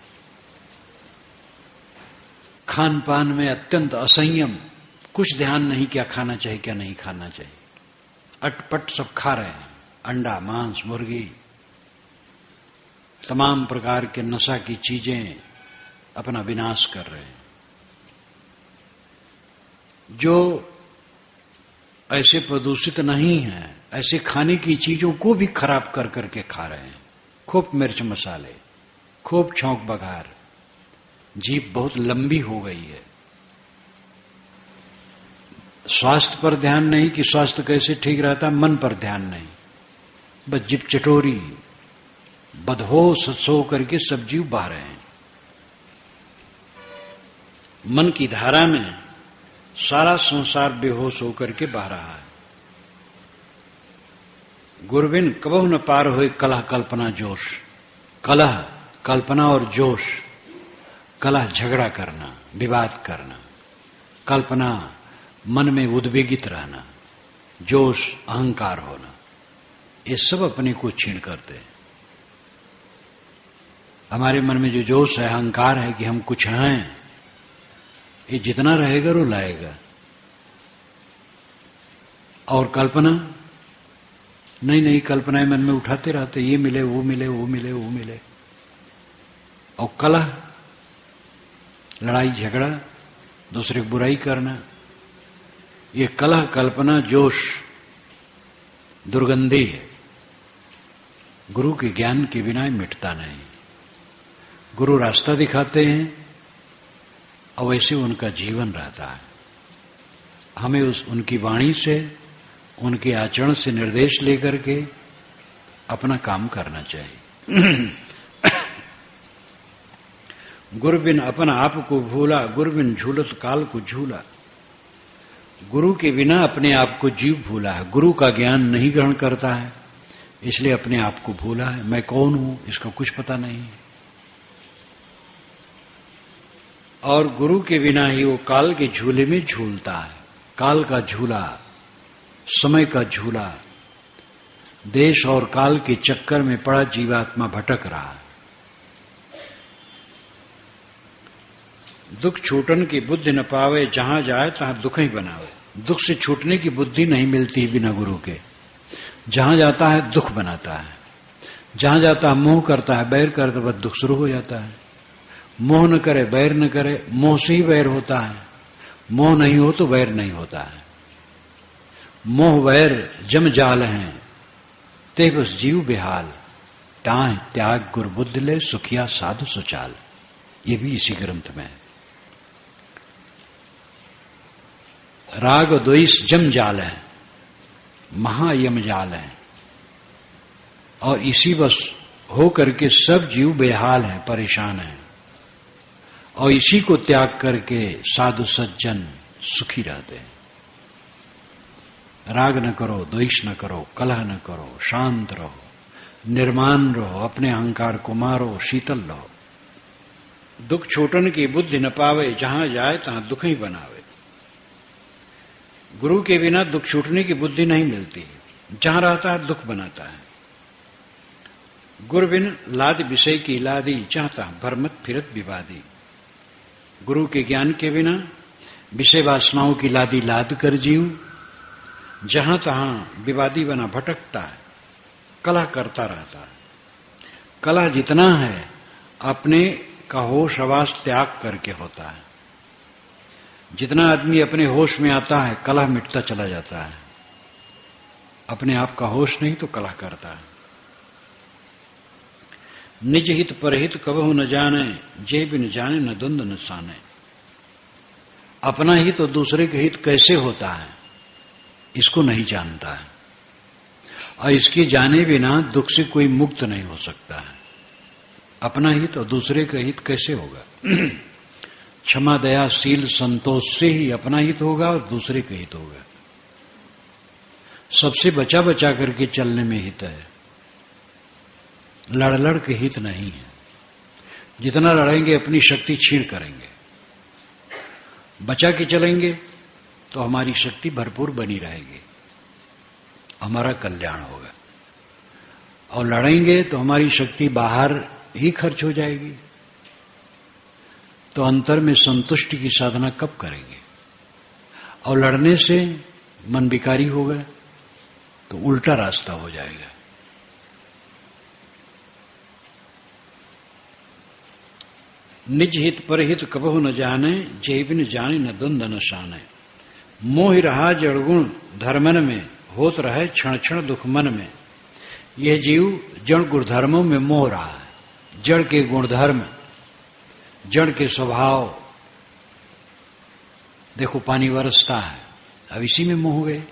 S1: खान पान में अत्यंत असंयम, कुछ ध्यान नहीं क्या खाना चाहिए क्या नहीं खाना चाहिए, अटपट सब खा रहे हैं। अंडा, मांस, मुर्गी, तमाम प्रकार के नशा की चीजें अपना विनाश कर रहे हैं। जो ऐसे प्रदूषित नहीं है, ऐसे खाने की चीजों को भी खराब कर करके खा रहे हैं। खूब मिर्च मसाले, खूब छौंक बघार, जीभ बहुत लंबी हो गई है। स्वास्थ्य पर ध्यान नहीं कि स्वास्थ्य कैसे ठीक रहता, मन पर ध्यान नहीं, बस जीभ चटोरी, बदहोश सो करके सब जीव बह रहे हैं। मन की धारा में सारा संसार बेहोश होकर के बह रहा है। गुरबिन कबहु न पार होए कलह कल्पना जोश। कलह, कल्पना और जोश। कलह झगड़ा करना, विवाद करना, कल्पना मन में उद्वेगित रहना, जोश अहंकार होना, ये सब अपने को छीन करते हैं। हमारे मन में जो जोश है, अहंकार है कि हम कुछ हैं, ये जितना रहेगा वो लाएगा। और कल्पना नई नई कल्पनाएं मन में उठाते रहते, ये मिले वो मिले वो मिले वो मिले। और कलह, लड़ाई झगड़ा, दूसरे की बुराई करना, ये कलह कल्पना जोश दुर्गंधी है। गुरु के ज्ञान के बिना मिटता नहीं। गुरु रास्ता दिखाते हैं और वैसे उनका जीवन रहता है। हमें उनकी वाणी से, उनके आचरण से निर्देश लेकर के अपना काम करना चाहिए। गुरबिन अपना आप को भूला, गुरबिन झूलत काल को झूला। गुरु के बिना अपने आप को जीव भूला है। गुरु का ज्ञान नहीं ग्रहण करता है, इसलिए अपने आप को भूला है। मैं कौन हूं इसका कुछ पता नहीं। और गुरु के बिना ही वो काल के झूले में झूलता है। काल का झूला, समय का झूला, देश और काल के चक्कर में पड़ा जीवात्मा भटक रहा है। दुख छूटन की बुद्धि न पावे, जहां जाए तहां दुख ही बनावे। दुख से छूटने की बुद्धि नहीं मिलती बिना गुरु के। जहां जाता है दुख बनाता है, जहां जाता है मोह करता है, बैर करता है, दुख शुरू हो जाता है। मोह न करे, बैर न करे, मोह से ही बैर होता है। मोह नहीं हो तो बैर नहीं होता है। मोह वैर जम जाल हैं, ते बस जीव बेहाल। टाह त्याग गुर बुद्ध ले, सुखिया साधु सुचाल। ये भी इसी ग्रंथ में है। राग द्वेष जम जाल है, महायम जाल है, और इसी बस हो करके सब जीव बेहाल हैं, परेशान हैं। और इसी को त्याग करके साधु सज्जन सुखी रहते हैं। राग न करो, द्वेष न करो, कलह न करो, शांत रहो, निर्माण रहो, अपने अहंकार को मारो, शीतल रहो। दुख छोटन की बुद्धि न पावे, जहां जाए तहां दुख ही बनावे। गुरु के बिना दुख छूटने की बुद्धि नहीं मिलती। जहां रहता है दुख बनाता है। गुरु बिन लाद विषय की लादी, चाहता भरमत फिरत विवादी। गुरु के ज्ञान के बिना विषय वासनाओं की लादी लाद कर जीव जहां तहां विवादी बना भटकता है, कलह करता रहता है। कलह जितना है अपने का होश हवास त्याग करके होता है। जितना आदमी अपने होश में आता है, कलह मिटता चला जाता है। अपने आप का होश नहीं तो कलह करता है। निज हित परहित कबहु न जाने, जे बिन जाने न द्वंद न साने। अपना हित और दूसरे के हित कैसे होता है इसको नहीं जानता है, और इसके जाने बिना दुख से कोई मुक्त नहीं हो सकता है। अपना हित और दूसरे का हित कैसे होगा? क्षमा दया शील संतोष से ही अपना हित होगा और दूसरे का हित होगा। सबसे बचा बचा करके चलने में हित है, लड़ लड़ के हित नहीं है। जितना लड़ेंगे अपनी शक्ति छीन करेंगे, बचा के चलेंगे तो हमारी शक्ति भरपूर बनी रहेगी, हमारा कल्याण होगा। और लड़ेंगे तो हमारी शक्ति बाहर ही खर्च हो जाएगी, तो अंतर में संतुष्टि की साधना कब करेंगे? और लड़ने से मन विकारी होगा तो उल्टा रास्ता हो जाएगा। निज हित परहित कबहु न जाने, जे बिन जाने न द्वंद न शाने। मोह रहा जड़गुण धर्मन में, होत रहे क्षण क्षण दुख मन में। यह जीव जड़ गुणधर्मों में मोह रहा है। जड़ के गुणधर्म, जड़ के स्वभाव, देखो पानी बरसता है, अब इसी में मोह गए।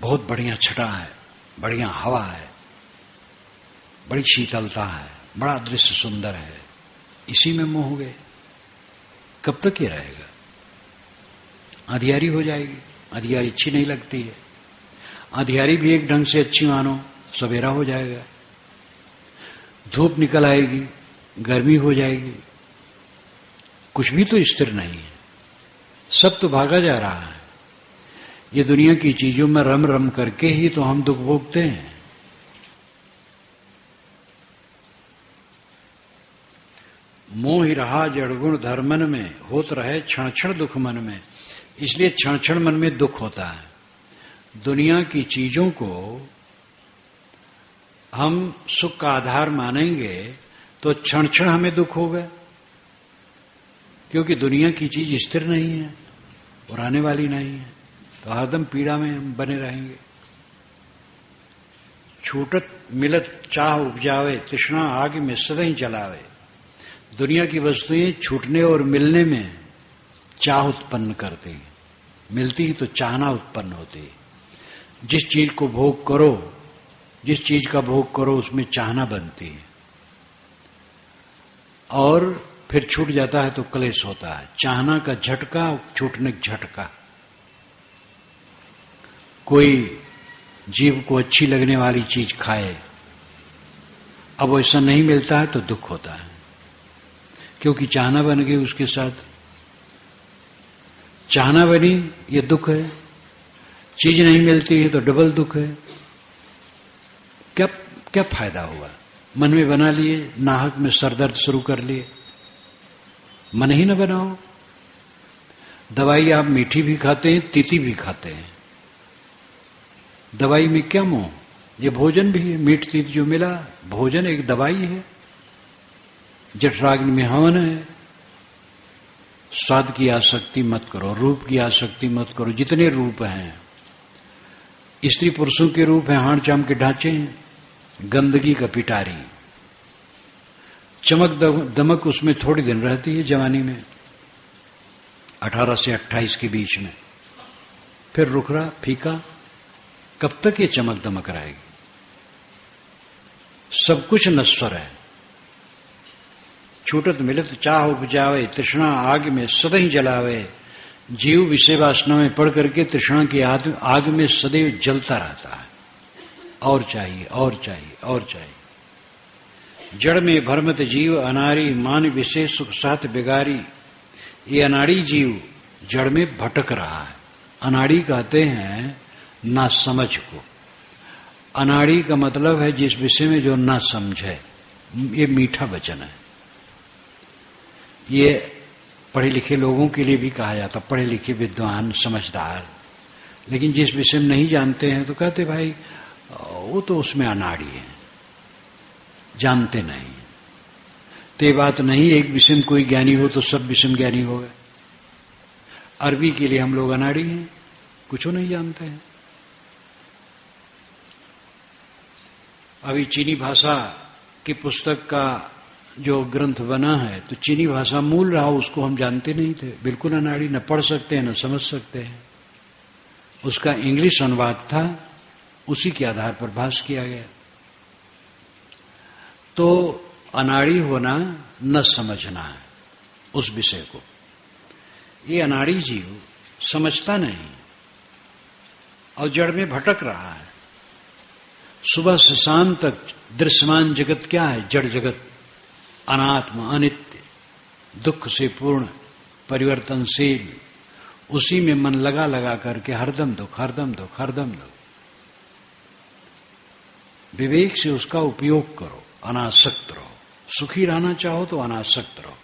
S1: बहुत बढ़िया छटा है, बढ़िया हवा है, बड़ी शीतलता है, बड़ा दृश्य सुंदर है, इसी में मोह गए। कब तक ये रहेगा? अंधियारी हो जाएगी। अंधियारी अच्छी नहीं लगती है। अंधियारी भी एक ढंग से अच्छी मानो, सवेरा हो जाएगा। धूप निकल आएगी, गर्मी हो जाएगी। कुछ भी तो स्थिर नहीं है, सब तो भागा जा रहा है। ये दुनिया की चीजों में रम रम करके ही तो हम दुख भोगते हैं। मोह रहा जड़गुण धर्मन में, होत रहे क्षण क्षण दुख मन में। इसलिए क्षण क्षण मन में दुख होता है। दुनिया की चीजों को हम सुख का आधार मानेंगे तो क्षण क्षण हमें दुख होगा, क्योंकि दुनिया की चीज स्थिर नहीं है और आने वाली नहीं है, तो हरदम पीड़ा में हम बने रहेंगे। छूटत मिलत चाह उपजावे, तृष्णा आग में सदैव जलावे। दुनिया की वस्तुएं छूटने और मिलने में चाह उत्पन्न करती, मिलती ही तो चाहना उत्पन्न होती। जिस चीज को भोग करो, जिस चीज का भोग करो उसमें चाहना बनती है, और फिर छूट जाता है तो क्लेश होता है। चाहना का झटका, छूटने का झटका। कोई जीव को अच्छी लगने वाली चीज खाए, अब ऐसा नहीं मिलता है तो दुख होता है, क्योंकि चाहना बन गई उसके साथ। चाहना बनी, ये दुख है। चीज नहीं मिलती है तो डबल दुख है। क्या क्या फायदा हुआ? मन में बना लिए, नाहक में सरदर्द शुरू कर लिए। मन ही न बनाओ। दवाई आप मीठी भी खाते हैं, तीती भी खाते हैं। दवाई में क्या मोह? ये भोजन भी है, मीठ तीत जो मिला, भोजन एक दवाई है। जठराग्नि में हवन है। स्वाद की आसक्ति मत करो, रूप की आसक्ति मत करो। जितने रूप हैं, स्त्री पुरुषों के रूप हैं, हाड़ चाम के ढांचे हैं, गंदगी का पिटारी। चमक दमक उसमें थोड़ी दिन रहती है जवानी में, 18 से 28 के बीच में, फिर रुखरा फीका। कब तक ये चमक दमक रहेगी? सब कुछ नश्वर है। छूटत मिलत चाह उपजावे, तृष्णा आग में सदैव जलावे। जीव विषय वासना में पड़ करके तृष्णा की आग में सदैव जलता रहता है। और चाहिए, और चाहिए, और चाहिए। जड़ में भरमत जीव अनारी, मान विशेष सुख साथ बिगारी। ये अनाड़ी जीव जड़ में भटक रहा है। अनाड़ी कहते हैं ना समझ को। अनाड़ी का मतलब है जिस विषय में जो ना समझे। ये मीठा वचन है। ये पढ़े लिखे लोगों के लिए भी कहा जाता, पढ़े लिखे विद्वान समझदार। लेकिन जिस विषय में नहीं जानते हैं तो कहते भाई वो तो उसमें अनाड़ी है, जानते नहीं। तो ये बात नहीं, एक विषय में कोई ज्ञानी हो तो सब विषय में ज्ञानी होगा। अरबी के लिए हम लोग अनाड़ी हैं, कुछ नहीं जानते हैं। अभी चीनी भाषा की पुस्तक का जो ग्रंथ बना है, तो चीनी भाषा मूल रहा, उसको हम जानते नहीं थे, बिल्कुल अनाड़ी, न पढ़ सकते हैं न समझ सकते हैं। उसका इंग्लिश अनुवाद था, उसी के आधार पर भाष्य किया गया। तो अनाड़ी होना न समझना है उस विषय को। ये अनाड़ी जीव समझता नहीं और जड़ में भटक रहा है। सुबह से शाम तक दृश्यमान जगत क्या है? जड़ जगत, अनात्म, अनित्य, दुख से पूर्ण, परिवर्तनशील, उसी में मन लगा लगा करके हरदम दुख, हरदम दुख, हरदम दुख। विवेक से उसका उपयोग करो, अनासक्त रहो। सुखी रहना चाहो तो अनासक्त रहो।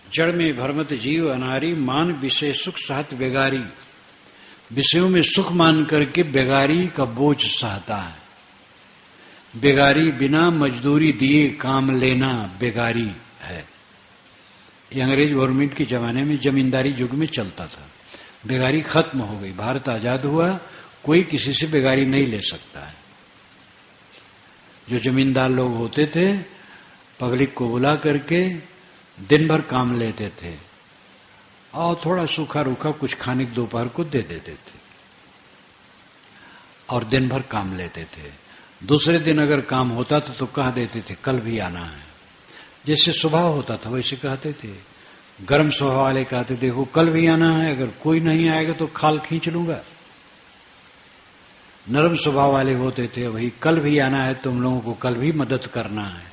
S1: जड़ में भ्रमत जीव अनारी, मान विषय सुख सहत बेगारी। विषयों में सुख मान करके बेगारी का बोझ सहता है। बेगारी बिना मजदूरी दिए काम लेना बेगारी है। ये अंग्रेज गवर्नमेंट के जमाने में जमींदारी युग में चलता था। बेगारी खत्म हो गई, भारत आजाद हुआ, कोई किसी से बेगारी नहीं ले सकता है। जो जमींदार लोग होते थे, पब्लिक को बुला करके दिन भर काम लेते थे और थोड़ा सूखा रूखा कुछ खाने के दोपहर को दे देते थे और दिन भर काम लेते थे। दूसरे दिन अगर काम होता था तो कह देते थे कल भी आना है। जैसे स्वभाव होता था वैसे कहते थे। गर्म स्वभाव वाले कहते देखो कल भी आना है, अगर कोई नहीं आएगा तो खाल खींच लूंगा। नरम स्वभाव वाले होते थे वही कल भी आना है, तुम लोगों को कल भी मदद करना है।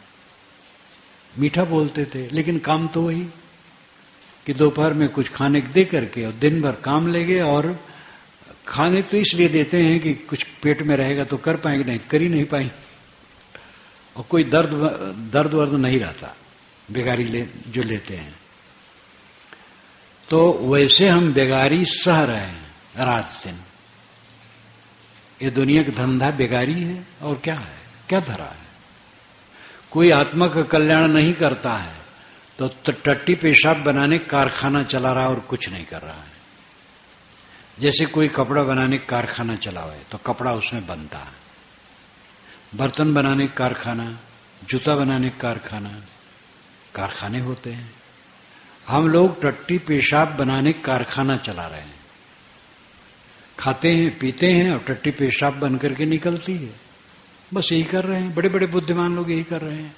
S1: मीठा बोलते थे, लेकिन काम तो वही कि दोपहर में कुछ खाने दे करके और दिन भर काम लेंगे। और खाने तो इसलिए देते हैं कि कुछ पेट में रहेगा तो कर पाएंगे, नहीं कर ही नहीं पाएंगे। और कोई दर्द वर्द नहीं रहता बेगारी जो लेते हैं। तो वैसे हम बेगारी सह रहे हैं रात दिन। ये दुनिया का धंधा बेगारी है और क्या है, क्या धरा है। कोई आत्मा का कल्याण नहीं करता है तो टट्टी पेशाब बनाने कारखाना चला रहा है और कुछ नहीं कर रहा है। जैसे कोई कपड़ा बनाने कारखाना चलावे तो कपड़ा उसमें बनता है, बर्तन बनाने कारखाना, जूता बनाने कारखाना, कारखाने होते हैं। हम लोग टट्टी पेशाब बनाने कारखाना चला रहे हैं। खाते हैं, पीते हैं और टट्टी पेशाब बन करके निकलती है। बस यही कर रहे हैं, बड़े बड़े बुद्धिमान लोग यही कर रहे हैं।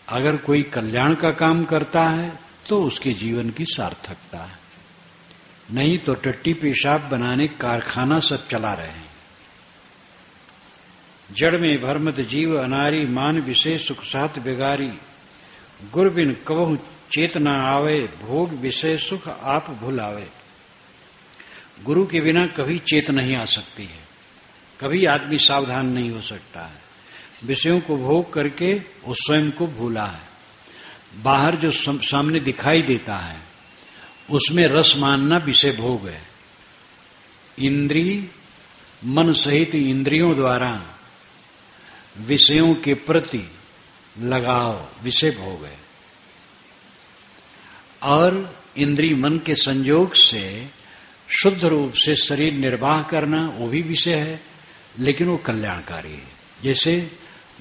S1: अगर कोई कल्याण का काम करता है तो उसके जीवन की सार्थकता है, नहीं तो टट्टी पेशाब बनाने कारखाना सब चला रहे हैं। जड़ में भरमत जीव अनारी, मान विषय सुख सात बेगारी। गुर बिन कबहु चेतना आवे, भोग विषय सुख आप भुलावे। गुरु के बिना कभी चेत नहीं आ सकती है, कभी आदमी सावधान नहीं हो सकता है। विषयों को भोग करके वो स्वयं को भूला है। बाहर जो सामने दिखाई देता है उसमें रस मानना विषय भोग है। इंद्रिय मन सहित इंद्रियों द्वारा विषयों के प्रति लगाव विषय भोग है। और इंद्रिय मन के संयोग से शुद्ध रूप से शरीर निर्वाह करना वो भी विषय है, लेकिन वो कल्याणकारी है। जैसे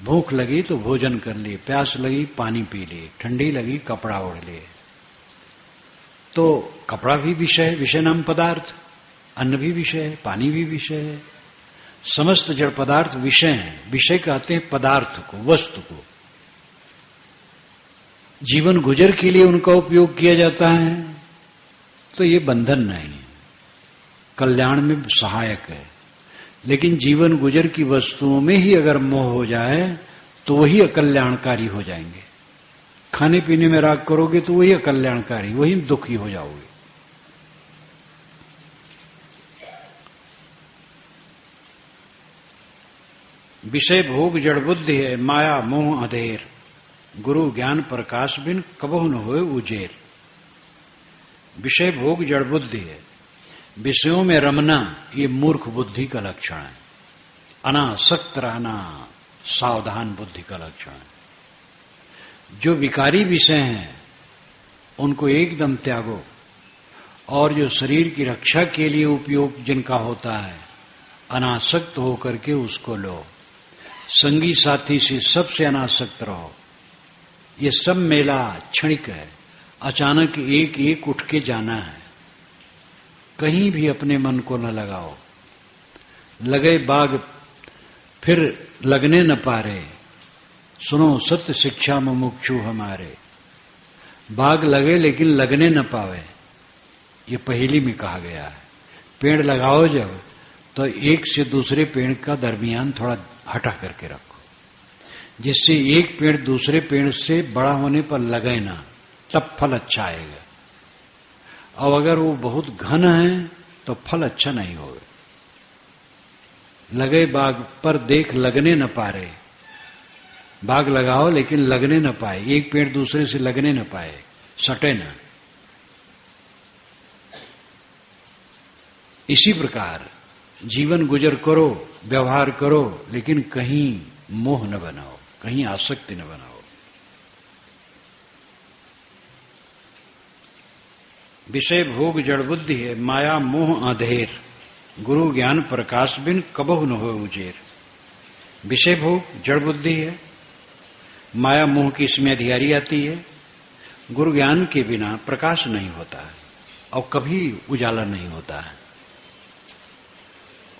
S1: भूख लगी तो भोजन कर लिए, प्यास लगी पानी पी लिए, ठंडी लगी कपड़ा ओढ़ लिए। तो कपड़ा भी विषय है, विषय नाम पदार्थ। अन्न भी विषय है, पानी भी विषय है। समस्त जड़ पदार्थ विषय हैं। विषय कहते हैं पदार्थ को, वस्तु को। जीवन गुजर के लिए उनका उपयोग किया जाता है तो ये बंधन नहीं, कल्याण में सहायक है। लेकिन जीवन गुजर की वस्तुओं में ही अगर मोह हो जाए तो वही अकल्याणकारी हो जाएंगे। खाने पीने में राग करोगे तो वही अकल्याणकारी, वही दुखी हो जाओगे। विषय भोग जड़ बुद्धि है, माया मोह अधेर। गुरु ज्ञान प्रकाश बिन कबहु न होए उजेर। विषय भोग जड़ बुद्धि है। विषयों में रमना ये मूर्ख बुद्धि का लक्षण है। अनासक्त रहना सावधान बुद्धि का लक्षण है। जो विकारी विषय हैं उनको एकदम त्यागो, और जो शरीर की रक्षा के लिए उपयोग जिनका होता है अनासक्त होकर के उसको लो। संगी साथी से सबसे अनासक्त रहो। ये सब मेला क्षणिक है, अचानक एक एक उठ के जाना है। कहीं भी अपने मन को न लगाओ। लगे बाग फिर लगने न पारे, सुनो सत्य शिक्षा मुमुक्षु हमारे। बाग लगे लेकिन लगने न पावे, ये पहेली में कहा गया है। पेड़ लगाओ जब, तो एक से दूसरे पेड़ का दरमियान थोड़ा हटा करके रखो, जिससे एक पेड़ दूसरे पेड़ से बड़ा होने पर लगे ना, तब फल अच्छा आएगा। और अगर वो बहुत घन है तो फल अच्छा नहीं होगा। लगे बाग पर देख लगने न पारे। बाग लगाओ लेकिन लगने न पाए, एक पेड़ दूसरे से लगने न पाए, सटे न। इसी प्रकार जीवन गुजर करो, व्यवहार करो, लेकिन कहीं मोह न बनाओ, कहीं आसक्ति न बनाओ। विषय भोग जड़ बुद्धि है, माया मोह अंधेर। गुरु ज्ञान प्रकाश बिन कबहु न हो उजेर। विषय भोग जड़ बुद्धि है, माया मोह की इसमें अधियारी आती है। गुरु ज्ञान के बिना प्रकाश नहीं होता है और कभी उजाला नहीं होता है।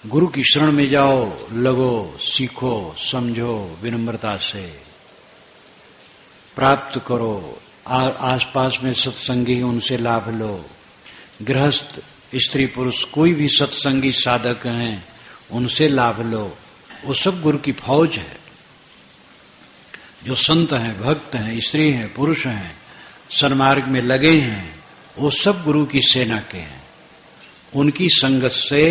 S1: गुरु की शरण में जाओ, लगो, सीखो, समझो, विनम्रता से प्राप्त करो। आसपास में सत्संगी, उनसे लाभ लो। गृहस्थ स्त्री पुरुष कोई भी सत्संगी साधक हैं, उनसे लाभ लो। वो सब गुरु की फौज है। जो संत हैं, भक्त हैं, स्त्री हैं, पुरुष हैं, सन्मार्ग में लगे हैं, वो सब गुरु की सेना के हैं। उनकी संगत से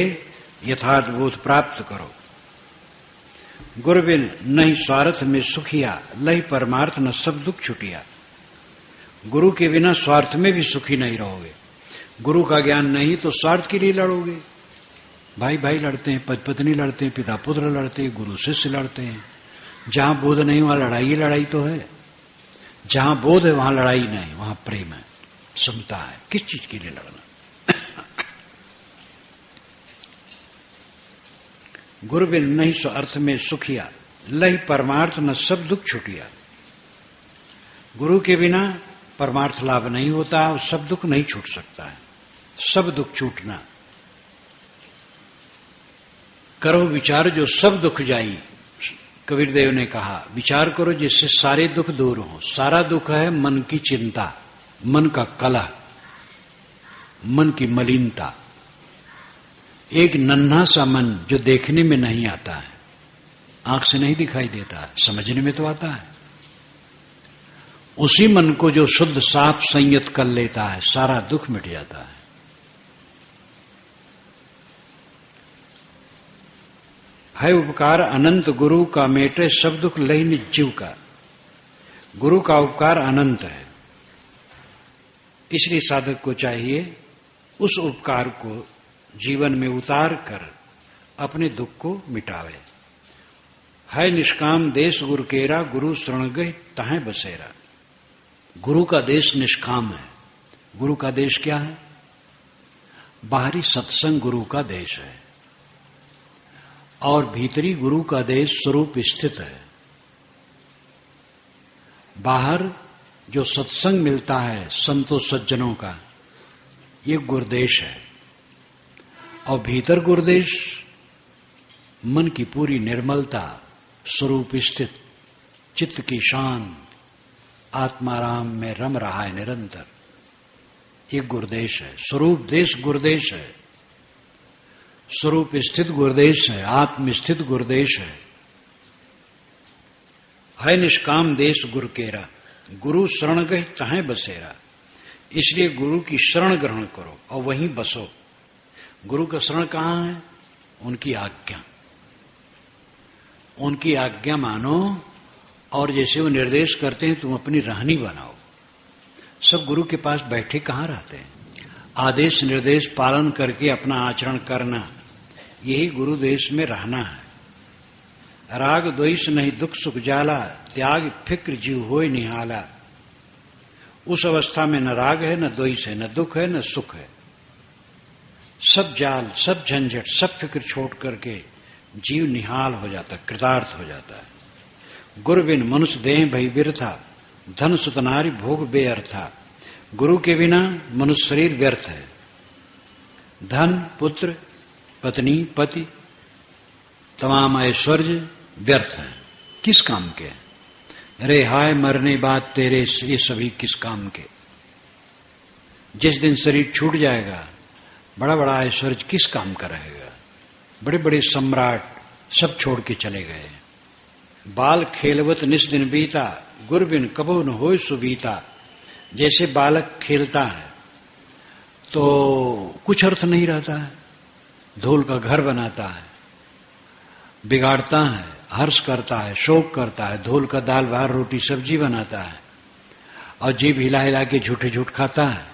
S1: यथार्थ बोध प्राप्त करो। गुरु बिन नहीं स्वार्थ में सुखिया, लही परमार्थ न सब दुख छुटिया। गुरु के बिना स्वार्थ में भी सुखी नहीं रहोगे। गुरु का ज्ञान नहीं तो स्वार्थ के लिए लड़ोगे। भाई भाई लड़ते हैं, पति पत्नी लड़ते हैं, पिता पुत्र लड़ते हैं, गुरु शिष्य लड़ते हैं। जहां बोध नहीं वहां लड़ाई लड़ाई तो है। जहां बोध है वहां लड़ाई नहीं, वहां प्रेम है, समता है। किस चीज के लिए लड़ना? गुरु बिन नहीं सो अर्थ में सुखिया, लही परमार्थ न सब दुख छुटिया। गुरु के बिना परमार्थ लाभ नहीं होता और सब दुख नहीं छूट सकता है। सब दुख छूटना। करो विचार जो सब दुख जाई, कबीर देव ने कहा। विचार करो जिससे सारे दुख दूर हो। सारा दुख है मन की चिंता, मन का कलह, मन की मलिनता। एक नन्हा सा मन जो देखने में नहीं आता है, आंख से नहीं दिखाई देता, समझने में तो आता है। उसी मन को जो शुद्ध साफ संयत कर लेता है, सारा दुख मिट जाता है। है उपकार अनंत गुरु का, मेटे सब दुख लही निज जीव का। गुरु का उपकार अनंत है, इसलिए साधक को चाहिए उस उपकार को जीवन में उतार कर अपने दुख को मिटावे। है निष्काम देश गुरु केरा, गुरु शरण गए तहें बसेरा। गुरु का देश निष्काम है। गुरु का देश क्या है? बाहरी सत्संग गुरु का देश है और भीतरी गुरु का देश स्वरूप स्थित है। बाहर जो सत्संग मिलता है संतों सज्जनों का, ये गुरुदेश है। और भीतर गुरुदेश मन की पूरी निर्मलता, स्वरूप स्थित, चित्त की शांत, आत्माराम में रम रहा है निरंतर, ये गुरुदेश है। स्वरूप देश गुरुदेश है, स्वरूप स्थित गुरुदेश है, आत्म स्थित गुरुदेश है निष्काम देश गुरु केरा, गुरु शरण गए तहें बसेरा। इसलिए गुरु की शरण ग्रहण करो और वहीं बसो। गुरु का शरण कहां है? उनकी आज्ञा। उनकी आज्ञा मानो और जैसे वो निर्देश करते हैं तुम अपनी रहनी बनाओ। सब गुरु के पास बैठे कहां रहते हैं? आदेश निर्देश पालन करके अपना आचरण करना, यही गुरु देश में रहना है। राग द्वेष नहीं दुख सुख जाला, त्याग फिक्र जीव होय निहाला। उस अवस्था में न राग है, न द्वेष है, न दुख है, न सुख है। सब जाल, सब झंझट, सब फिक्र छोड़ करके जीव निहाल हो जाता, कृतार्थ हो जाता है। गुरु बिन मनुष्य देह भई बिरथा, धन सुत नारी भोग बेअर्था। गुरु के बिना मनुष्य शरीर व्यर्थ है। धन, पुत्र, पत्नी, पति, तमाम ऐश्वर्य व्यर्थ है। किस काम के? अरे हाय मरने बाद तेरे ये सभी किस काम के? जिस दिन शरीर छूट जाएगा, बड़ा बड़ा ऐश्वर्य किस काम का रहेगा? बड़े बड़े सम्राट सब छोड़ के चले गए। बाल खेलवत निस दिन बीता, गुर बिन कबहु न होय सुबीता। जैसे बालक खेलता है तो कुछ अर्थ नहीं रहता है, धूल का घर बनाता है, बिगाड़ता है, हर्ष करता है, शोक करता है, धूल का दाल भात रोटी सब्जी बनाता है और जीभ हिला हिला के झूठे झूठ खाता है,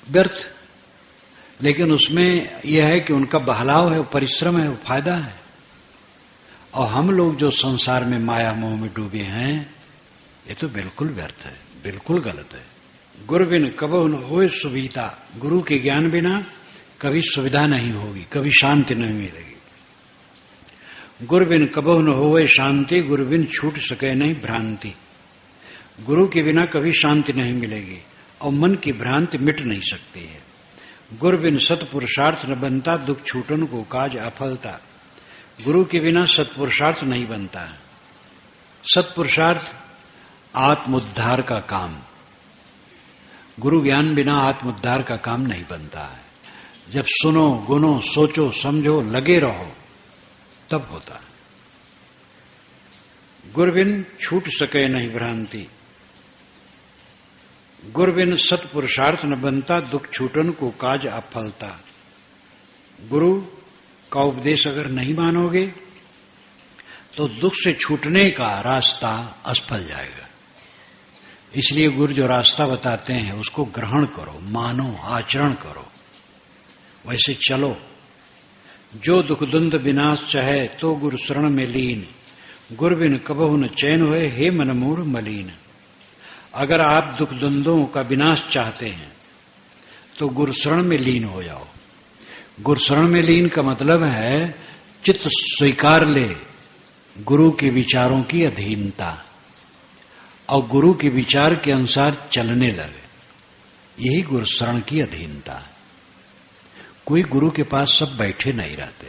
S1: व्यर्थ। लेकिन उसमें यह है कि उनका बहलाव है, वो परिश्रम है, वो फायदा है। और हम लोग जो संसार में माया मोह में डूबे हैं, ये तो बिल्कुल व्यर्थ है, बिल्कुल गलत है। गुरु बिन कबहु न होय सुविधा। गुरु के ज्ञान बिना कभी सुविधा नहीं होगी, कभी शांति नहीं मिलेगी। गुरु बिन कबहु न होवे शांति, गुरु बिन छूट सके नहीं भ्रांति। गुरु के बिना कभी शांति नहीं मिलेगी और मन की भ्रांति मिट नहीं सकती है। गुरु बिन सत्पुरुषार्थ न बनता, दुख छूटन को काज अफलता। गुरु के बिना सत्पुरुषार्थ नहीं बनता है। सत्पुरुषार्थ आत्मोद्धार का काम, गुरु ज्ञान बिना आत्मोद्धार का काम नहीं बनता है। जब सुनो, गुनो, सोचो, समझो, लगे रहो, तब होता है। गुरु बिन छूट सके नहीं भ्रांति, गुरु बिन सत्पुरुषार्थ न बनता, दुख छूटन को काज अफलता। गुरु का उपदेश अगर नहीं मानोगे तो दुख से छूटने का रास्ता असफल जाएगा। इसलिए गुरु जो रास्ता बताते हैं उसको ग्रहण करो, मानो, आचरण करो, वैसे चलो। जो दुख दुंद विनाश चाहे तो गुरु शरण में लीन, गुरु बिन कबहु न चैन हुए हे मन मूढ़ मलीन। अगर आप दुख द्वंद्वों का विनाश चाहते हैं तो गुरु शरण में लीन हो जाओ। गुरु शरण में लीन का मतलब है चित्त स्वीकार ले गुरु के विचारों की अधीनता और गुरु के विचार के अनुसार चलने लगे, यही गुरु शरण की अधीनता है। कोई गुरु के पास सब बैठे नहीं रहते।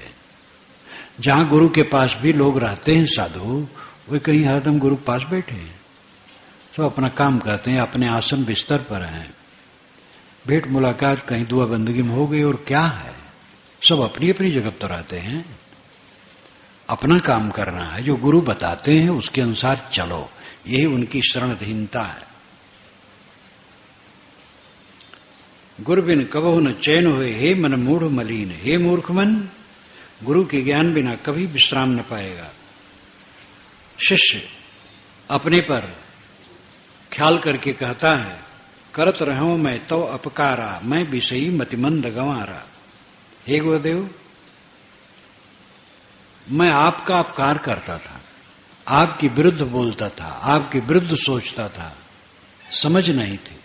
S1: जहां गुरु के पास भी लोग रहते हैं साधु, वे कहीं हरदम गुरु के पास बैठे हैं, सब अपना काम करते हैं, अपने आसन बिस्तर पर हैं। भेंट मुलाकात कहीं दुआ बंदगी में हो गई और क्या है, सब अपनी अपनी जगह तो रहते हैं। अपना काम करना है, जो गुरु बताते हैं उसके अनुसार चलो, यही उनकी शरणधीनता है। गुरु बिन कबहु न चैन हुए हे मन मूढ़ मलीन। हे मूर्ख मन, गुरु के ज्ञान बिना कभी विश्राम न पाएगा। शिष्य अपने पर ख्याल करके कहता है, करत रहूं मैं तो अपकारा, मैं विषयी मतिमंद गंवारा। हे गुरुदेव, मैं आपका अपकार करता था, आपके विरुद्ध बोलता था, आपके विरुद्ध सोचता था, समझ नहीं थी।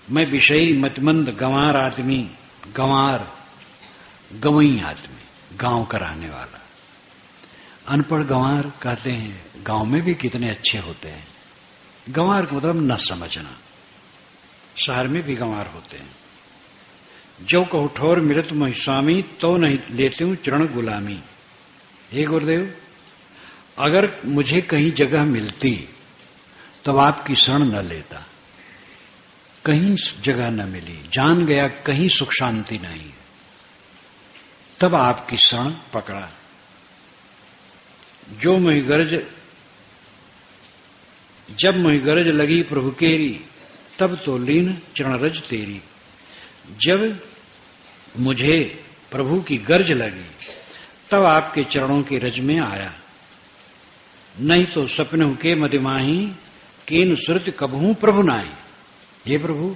S1: मैं विषयी मतमंद गंवार आदमी, गंवार गंवई आदमी, गांव का रहने वाला। अनपढ़ गंवार कहते हैं, गांव में भी कितने अच्छे होते हैं। गंवार का मतलब न समझना, शहर में भी गंवार होते हैं। जो कहूं ठोर मिलत मोहि स्वामी, तो नहीं लेते हूं चरण गुलामी। हे गुरुदेव, अगर मुझे कहीं जगह मिलती तब आपकी शरण न लेता। कहीं जगह न मिली, जान गया कहीं सुख शांति नहीं, तब आपकी शरण पकड़ा। जो मोहि गरज, जब मोहि गरज लगी प्रभु केरी, तब तो लीन चरण रज तेरी। जब मुझे प्रभु की गरज लगी तब आपके चरणों के रज में आया। नहीं तो सपने के मदिमाही, केन सुरत कबहू प्रभु नाई। हे प्रभु,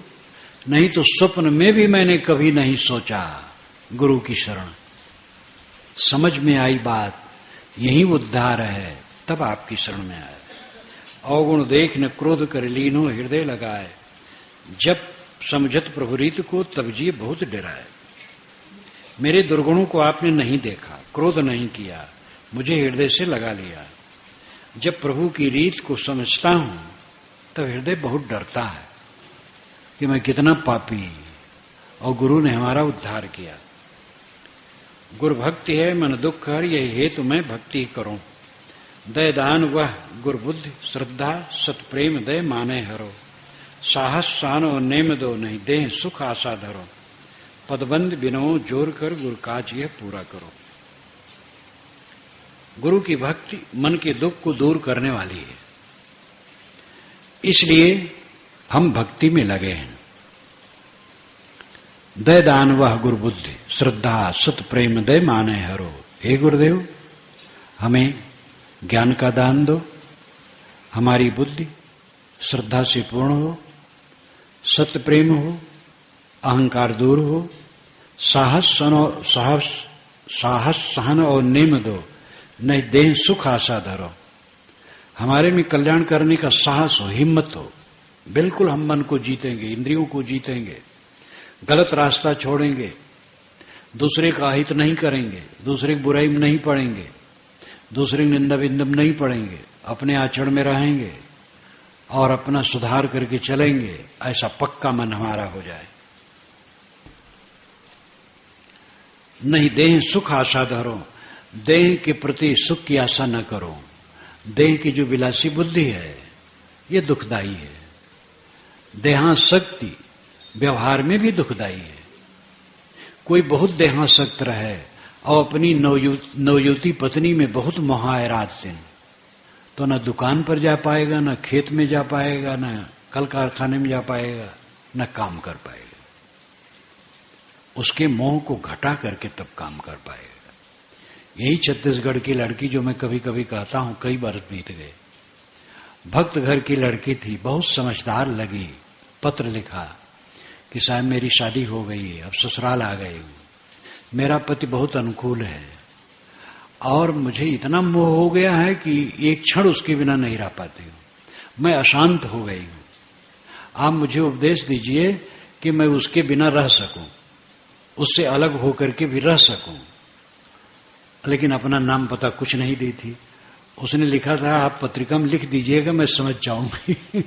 S1: नहीं तो स्वप्न में भी मैंने कभी नहीं सोचा गुरु की शरण। समझ में आई बात, यही उद्धार है, तब आपकी शरण में आया। अवगुण देख न क्रोध कर लीनो हृदय लगाए। जब समझत प्रभु रीत को तब जी बहुत डराए। मेरे दुर्गुणों को आपने नहीं देखा, क्रोध नहीं किया, मुझे हृदय से लगा लिया। जब प्रभु की रीत को समझता हूं तब हृदय बहुत डरता है कि मैं कितना पापी, और गुरु ने हमारा उद्धार किया। गुरु भक्ति है मन दुख हर, यही हेतु मैं भक्ति करूं। दय दान वह गुरु बुद्धि श्रद्धा सतप्रेम दय माने हरो। साहस सानो नेम दो नहीं देह सुख आशा धरो। पदबंद बिनो जोर कर गुरु काज यह पूरा करो। गुरु की भक्ति मन के दुख को दूर करने वाली है, इसलिए हम भक्ति में लगे हैं। दय दान वह गुरु बुद्धि श्रद्धा सत प्रेम दय माने हरो। हे गुरुदेव, हमें ज्ञान का दान दो, हमारी बुद्धि श्रद्धा से पूर्ण हो, सत्य प्रेम हो, अहंकार दूर हो, साहस सहन और नेम दो, नहीं देह सुख आशा धरो। हमारे में कल्याण करने का साहस हो, हिम्मत हो। बिल्कुल हम मन को जीतेंगे, इंद्रियों को जीतेंगे, गलत रास्ता छोड़ेंगे, दूसरे का हित नहीं करेंगे, दूसरे की बुराई में नहीं पड़ेंगे, दूसरे की निंदा विंदम नहीं पड़ेंगे, अपने आचरण में रहेंगे और अपना सुधार करके चलेंगे। ऐसा पक्का मन हमारा हो जाए। नहीं देह सुख आशा धरो, देह के प्रति सुख की आशा न करो। देह की जो विलासी बुद्धि है ये दुखदायी है। देहासक्ति व्यवहार में भी दुखदायी है। कोई बहुत देहासक्त रहे और अपनी नवयुवती पत्नी में बहुत मोहाए रात दिन, तो न दुकान पर जा पाएगा, न खेत में जा पाएगा, न कल कारखाने में जा पाएगा, न काम कर पाएगा। उसके मोह को घटा करके तब काम कर पाएगा। यही छत्तीसगढ़ की लड़की जो मैं कभी कभी कहता हूं, कई बरस बीत गए, भक्त घर की लड़की थी, बहुत समझदार लगी। पत्र लिखा कि साहब मेरी शादी हो गई है, अब ससुराल आ गई हूं, मेरा पति बहुत अनुकूल है और मुझे इतना मोह हो गया है कि एक क्षण उसके बिना नहीं रह पाती हूं, मैं अशांत हो गई हूं। आप मुझे उपदेश दीजिए कि मैं उसके बिना रह सकूं, उससे अलग होकर के भी रह सकूं। लेकिन अपना नाम पता कुछ नहीं दी थी। उसने लिखा था आप पत्रिका में लिख दीजिएगा, मैं समझ जाऊंगी।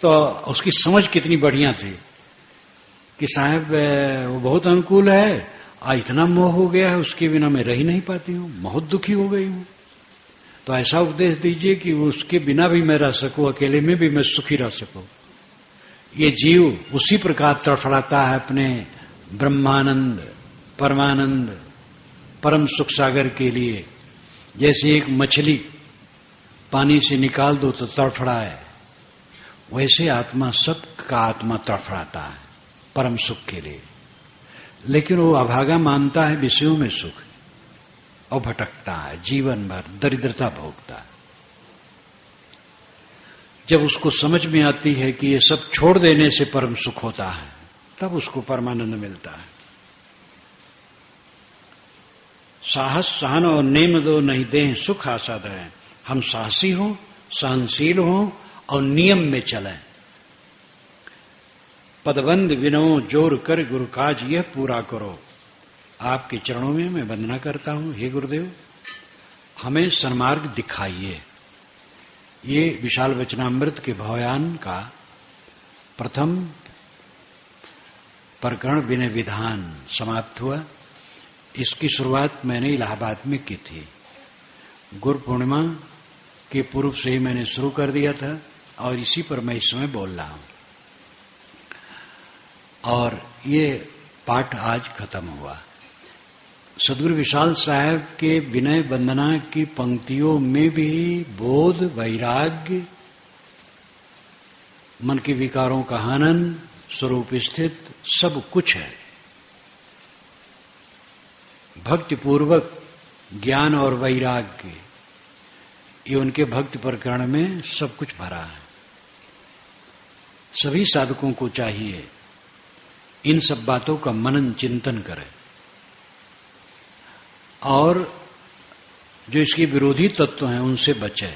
S1: तो उसकी समझ कितनी बढ़िया थी कि साहब वो बहुत अनुकूल है, इतना मोह हो गया है उसके बिना मैं रह ही नहीं पाती हूं, बहुत दुखी हो गई हूं। तो ऐसा उपदेश दीजिए कि उसके बिना भी मैं रह सकूं, अकेले में भी मैं सुखी रह सकूं। ये जीव उसी प्रकार तड़फड़ाता है अपने ब्रह्मानंद परमानंद परम सुख सागर के लिए। जैसे एक मछली पानी से निकाल दो तो तड़फड़ाए, वैसे आत्मा सबका आत्मा तड़फड़ाता है परम सुख के लिए। लेकिन वो अभागा मानता है विषयों में सुख और भटकता है, जीवन भर दरिद्रता भोगता है। जब उसको समझ में आती है कि ये सब छोड़ देने से परम सुख होता है, तब उसको परमानंद मिलता है। साहस सहन और नेम दो नहीं दें सुख आशा दें। हम साहसी हों, सहनशील हों और नियम में चलें। पदबंद विनो जोर कर गुरु काज यह पूरा करो। आपके चरणों में मैं वंदना करता हूं, हे गुरुदेव, हमें सन्मार्ग दिखाइए। ये विशाल वचनामृत के भवयान का प्रथम प्रकरण विनय विधान समाप्त हुआ। इसकी शुरुआत मैंने इलाहाबाद में की थी। गुरु पूर्णिमा के पूर्व से ही मैंने शुरू कर दिया था और इसी पर मैं इस समय बोल रहा हूं। और ये पाठ आज खत्म हुआ। सदगुरु विशाल साहब के विनय वंदना की पंक्तियों में भी बोध, वैराग्य, मन के विकारों का हनन, स्वरूप स्थित सब कुछ है। भक्ति पूर्वक ज्ञान और वैराग्य, ये उनके भक्ति प्रकरण में सब कुछ भरा है। सभी साधकों को चाहिए इन सब बातों का मनन चिंतन करें और जो इसके विरोधी तत्व हैं उनसे बचे।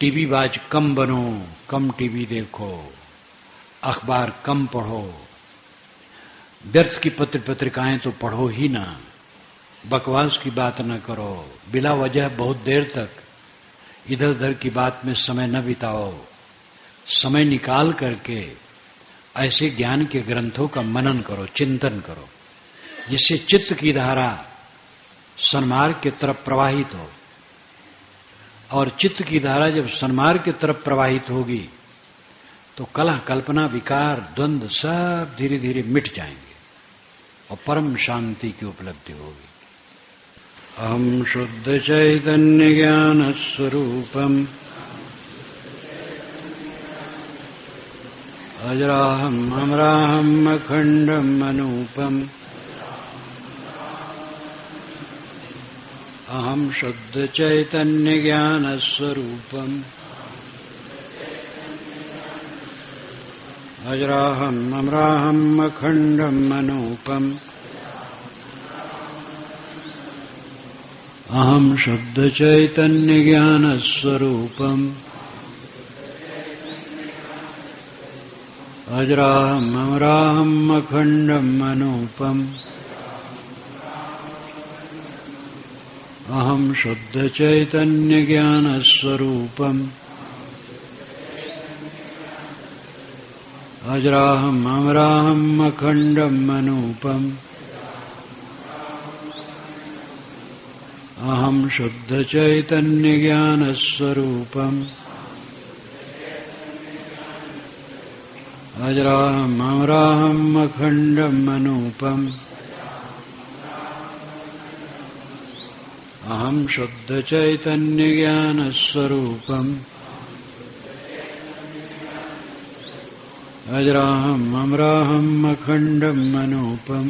S1: टीवी बाज कम बनो, कम टीवी देखो, अखबार कम पढ़ो, व्यर्थ की पत्र पत्रिकाएं तो पढ़ो ही ना, बकवास की बात न करो, बिला वजह बहुत देर तक इधर उधर की बात में समय न बिताओ। समय निकाल करके ऐसे ज्ञान के ग्रंथों का मनन करो, चिंतन करो, जिससे चित्त की धारा सन्मार्ग की तरफ प्रवाहित हो। और चित्त की धारा जब सन्मार्ग की तरफ प्रवाहित होगी तो कलह, कल्पना, विकार, द्वंद्व सब धीरे धीरे मिट जाएंगे और परम शांति की उपलब्धि होगी। अहम शुद्ध चैतन्य ज्ञान स्वरूपम अजराहम अमराहम अखंडम अनूपम अहम शुद्ध चैतन्य ज्ञान स्वरूपम अजराहम अमराहम अखंडम अनूपम अहम शुद्ध चैतन्य ज्ञान स्वरूपम अजराहम अमराहम अखंडम अनूपम अहम शुद्ध चैतन्य ज्ञान स्वरूपम अजराहम अमराहम अखंडम अनूपम अहम शुद्ध चैतन्य ज्ञान स्वरूपम अजराहम अमराहम अखंडम अनूपम अहम शुद्ध चैतन्य ज्ञान स्वरूपम अजराहम अमराहम अखंडम अनूपम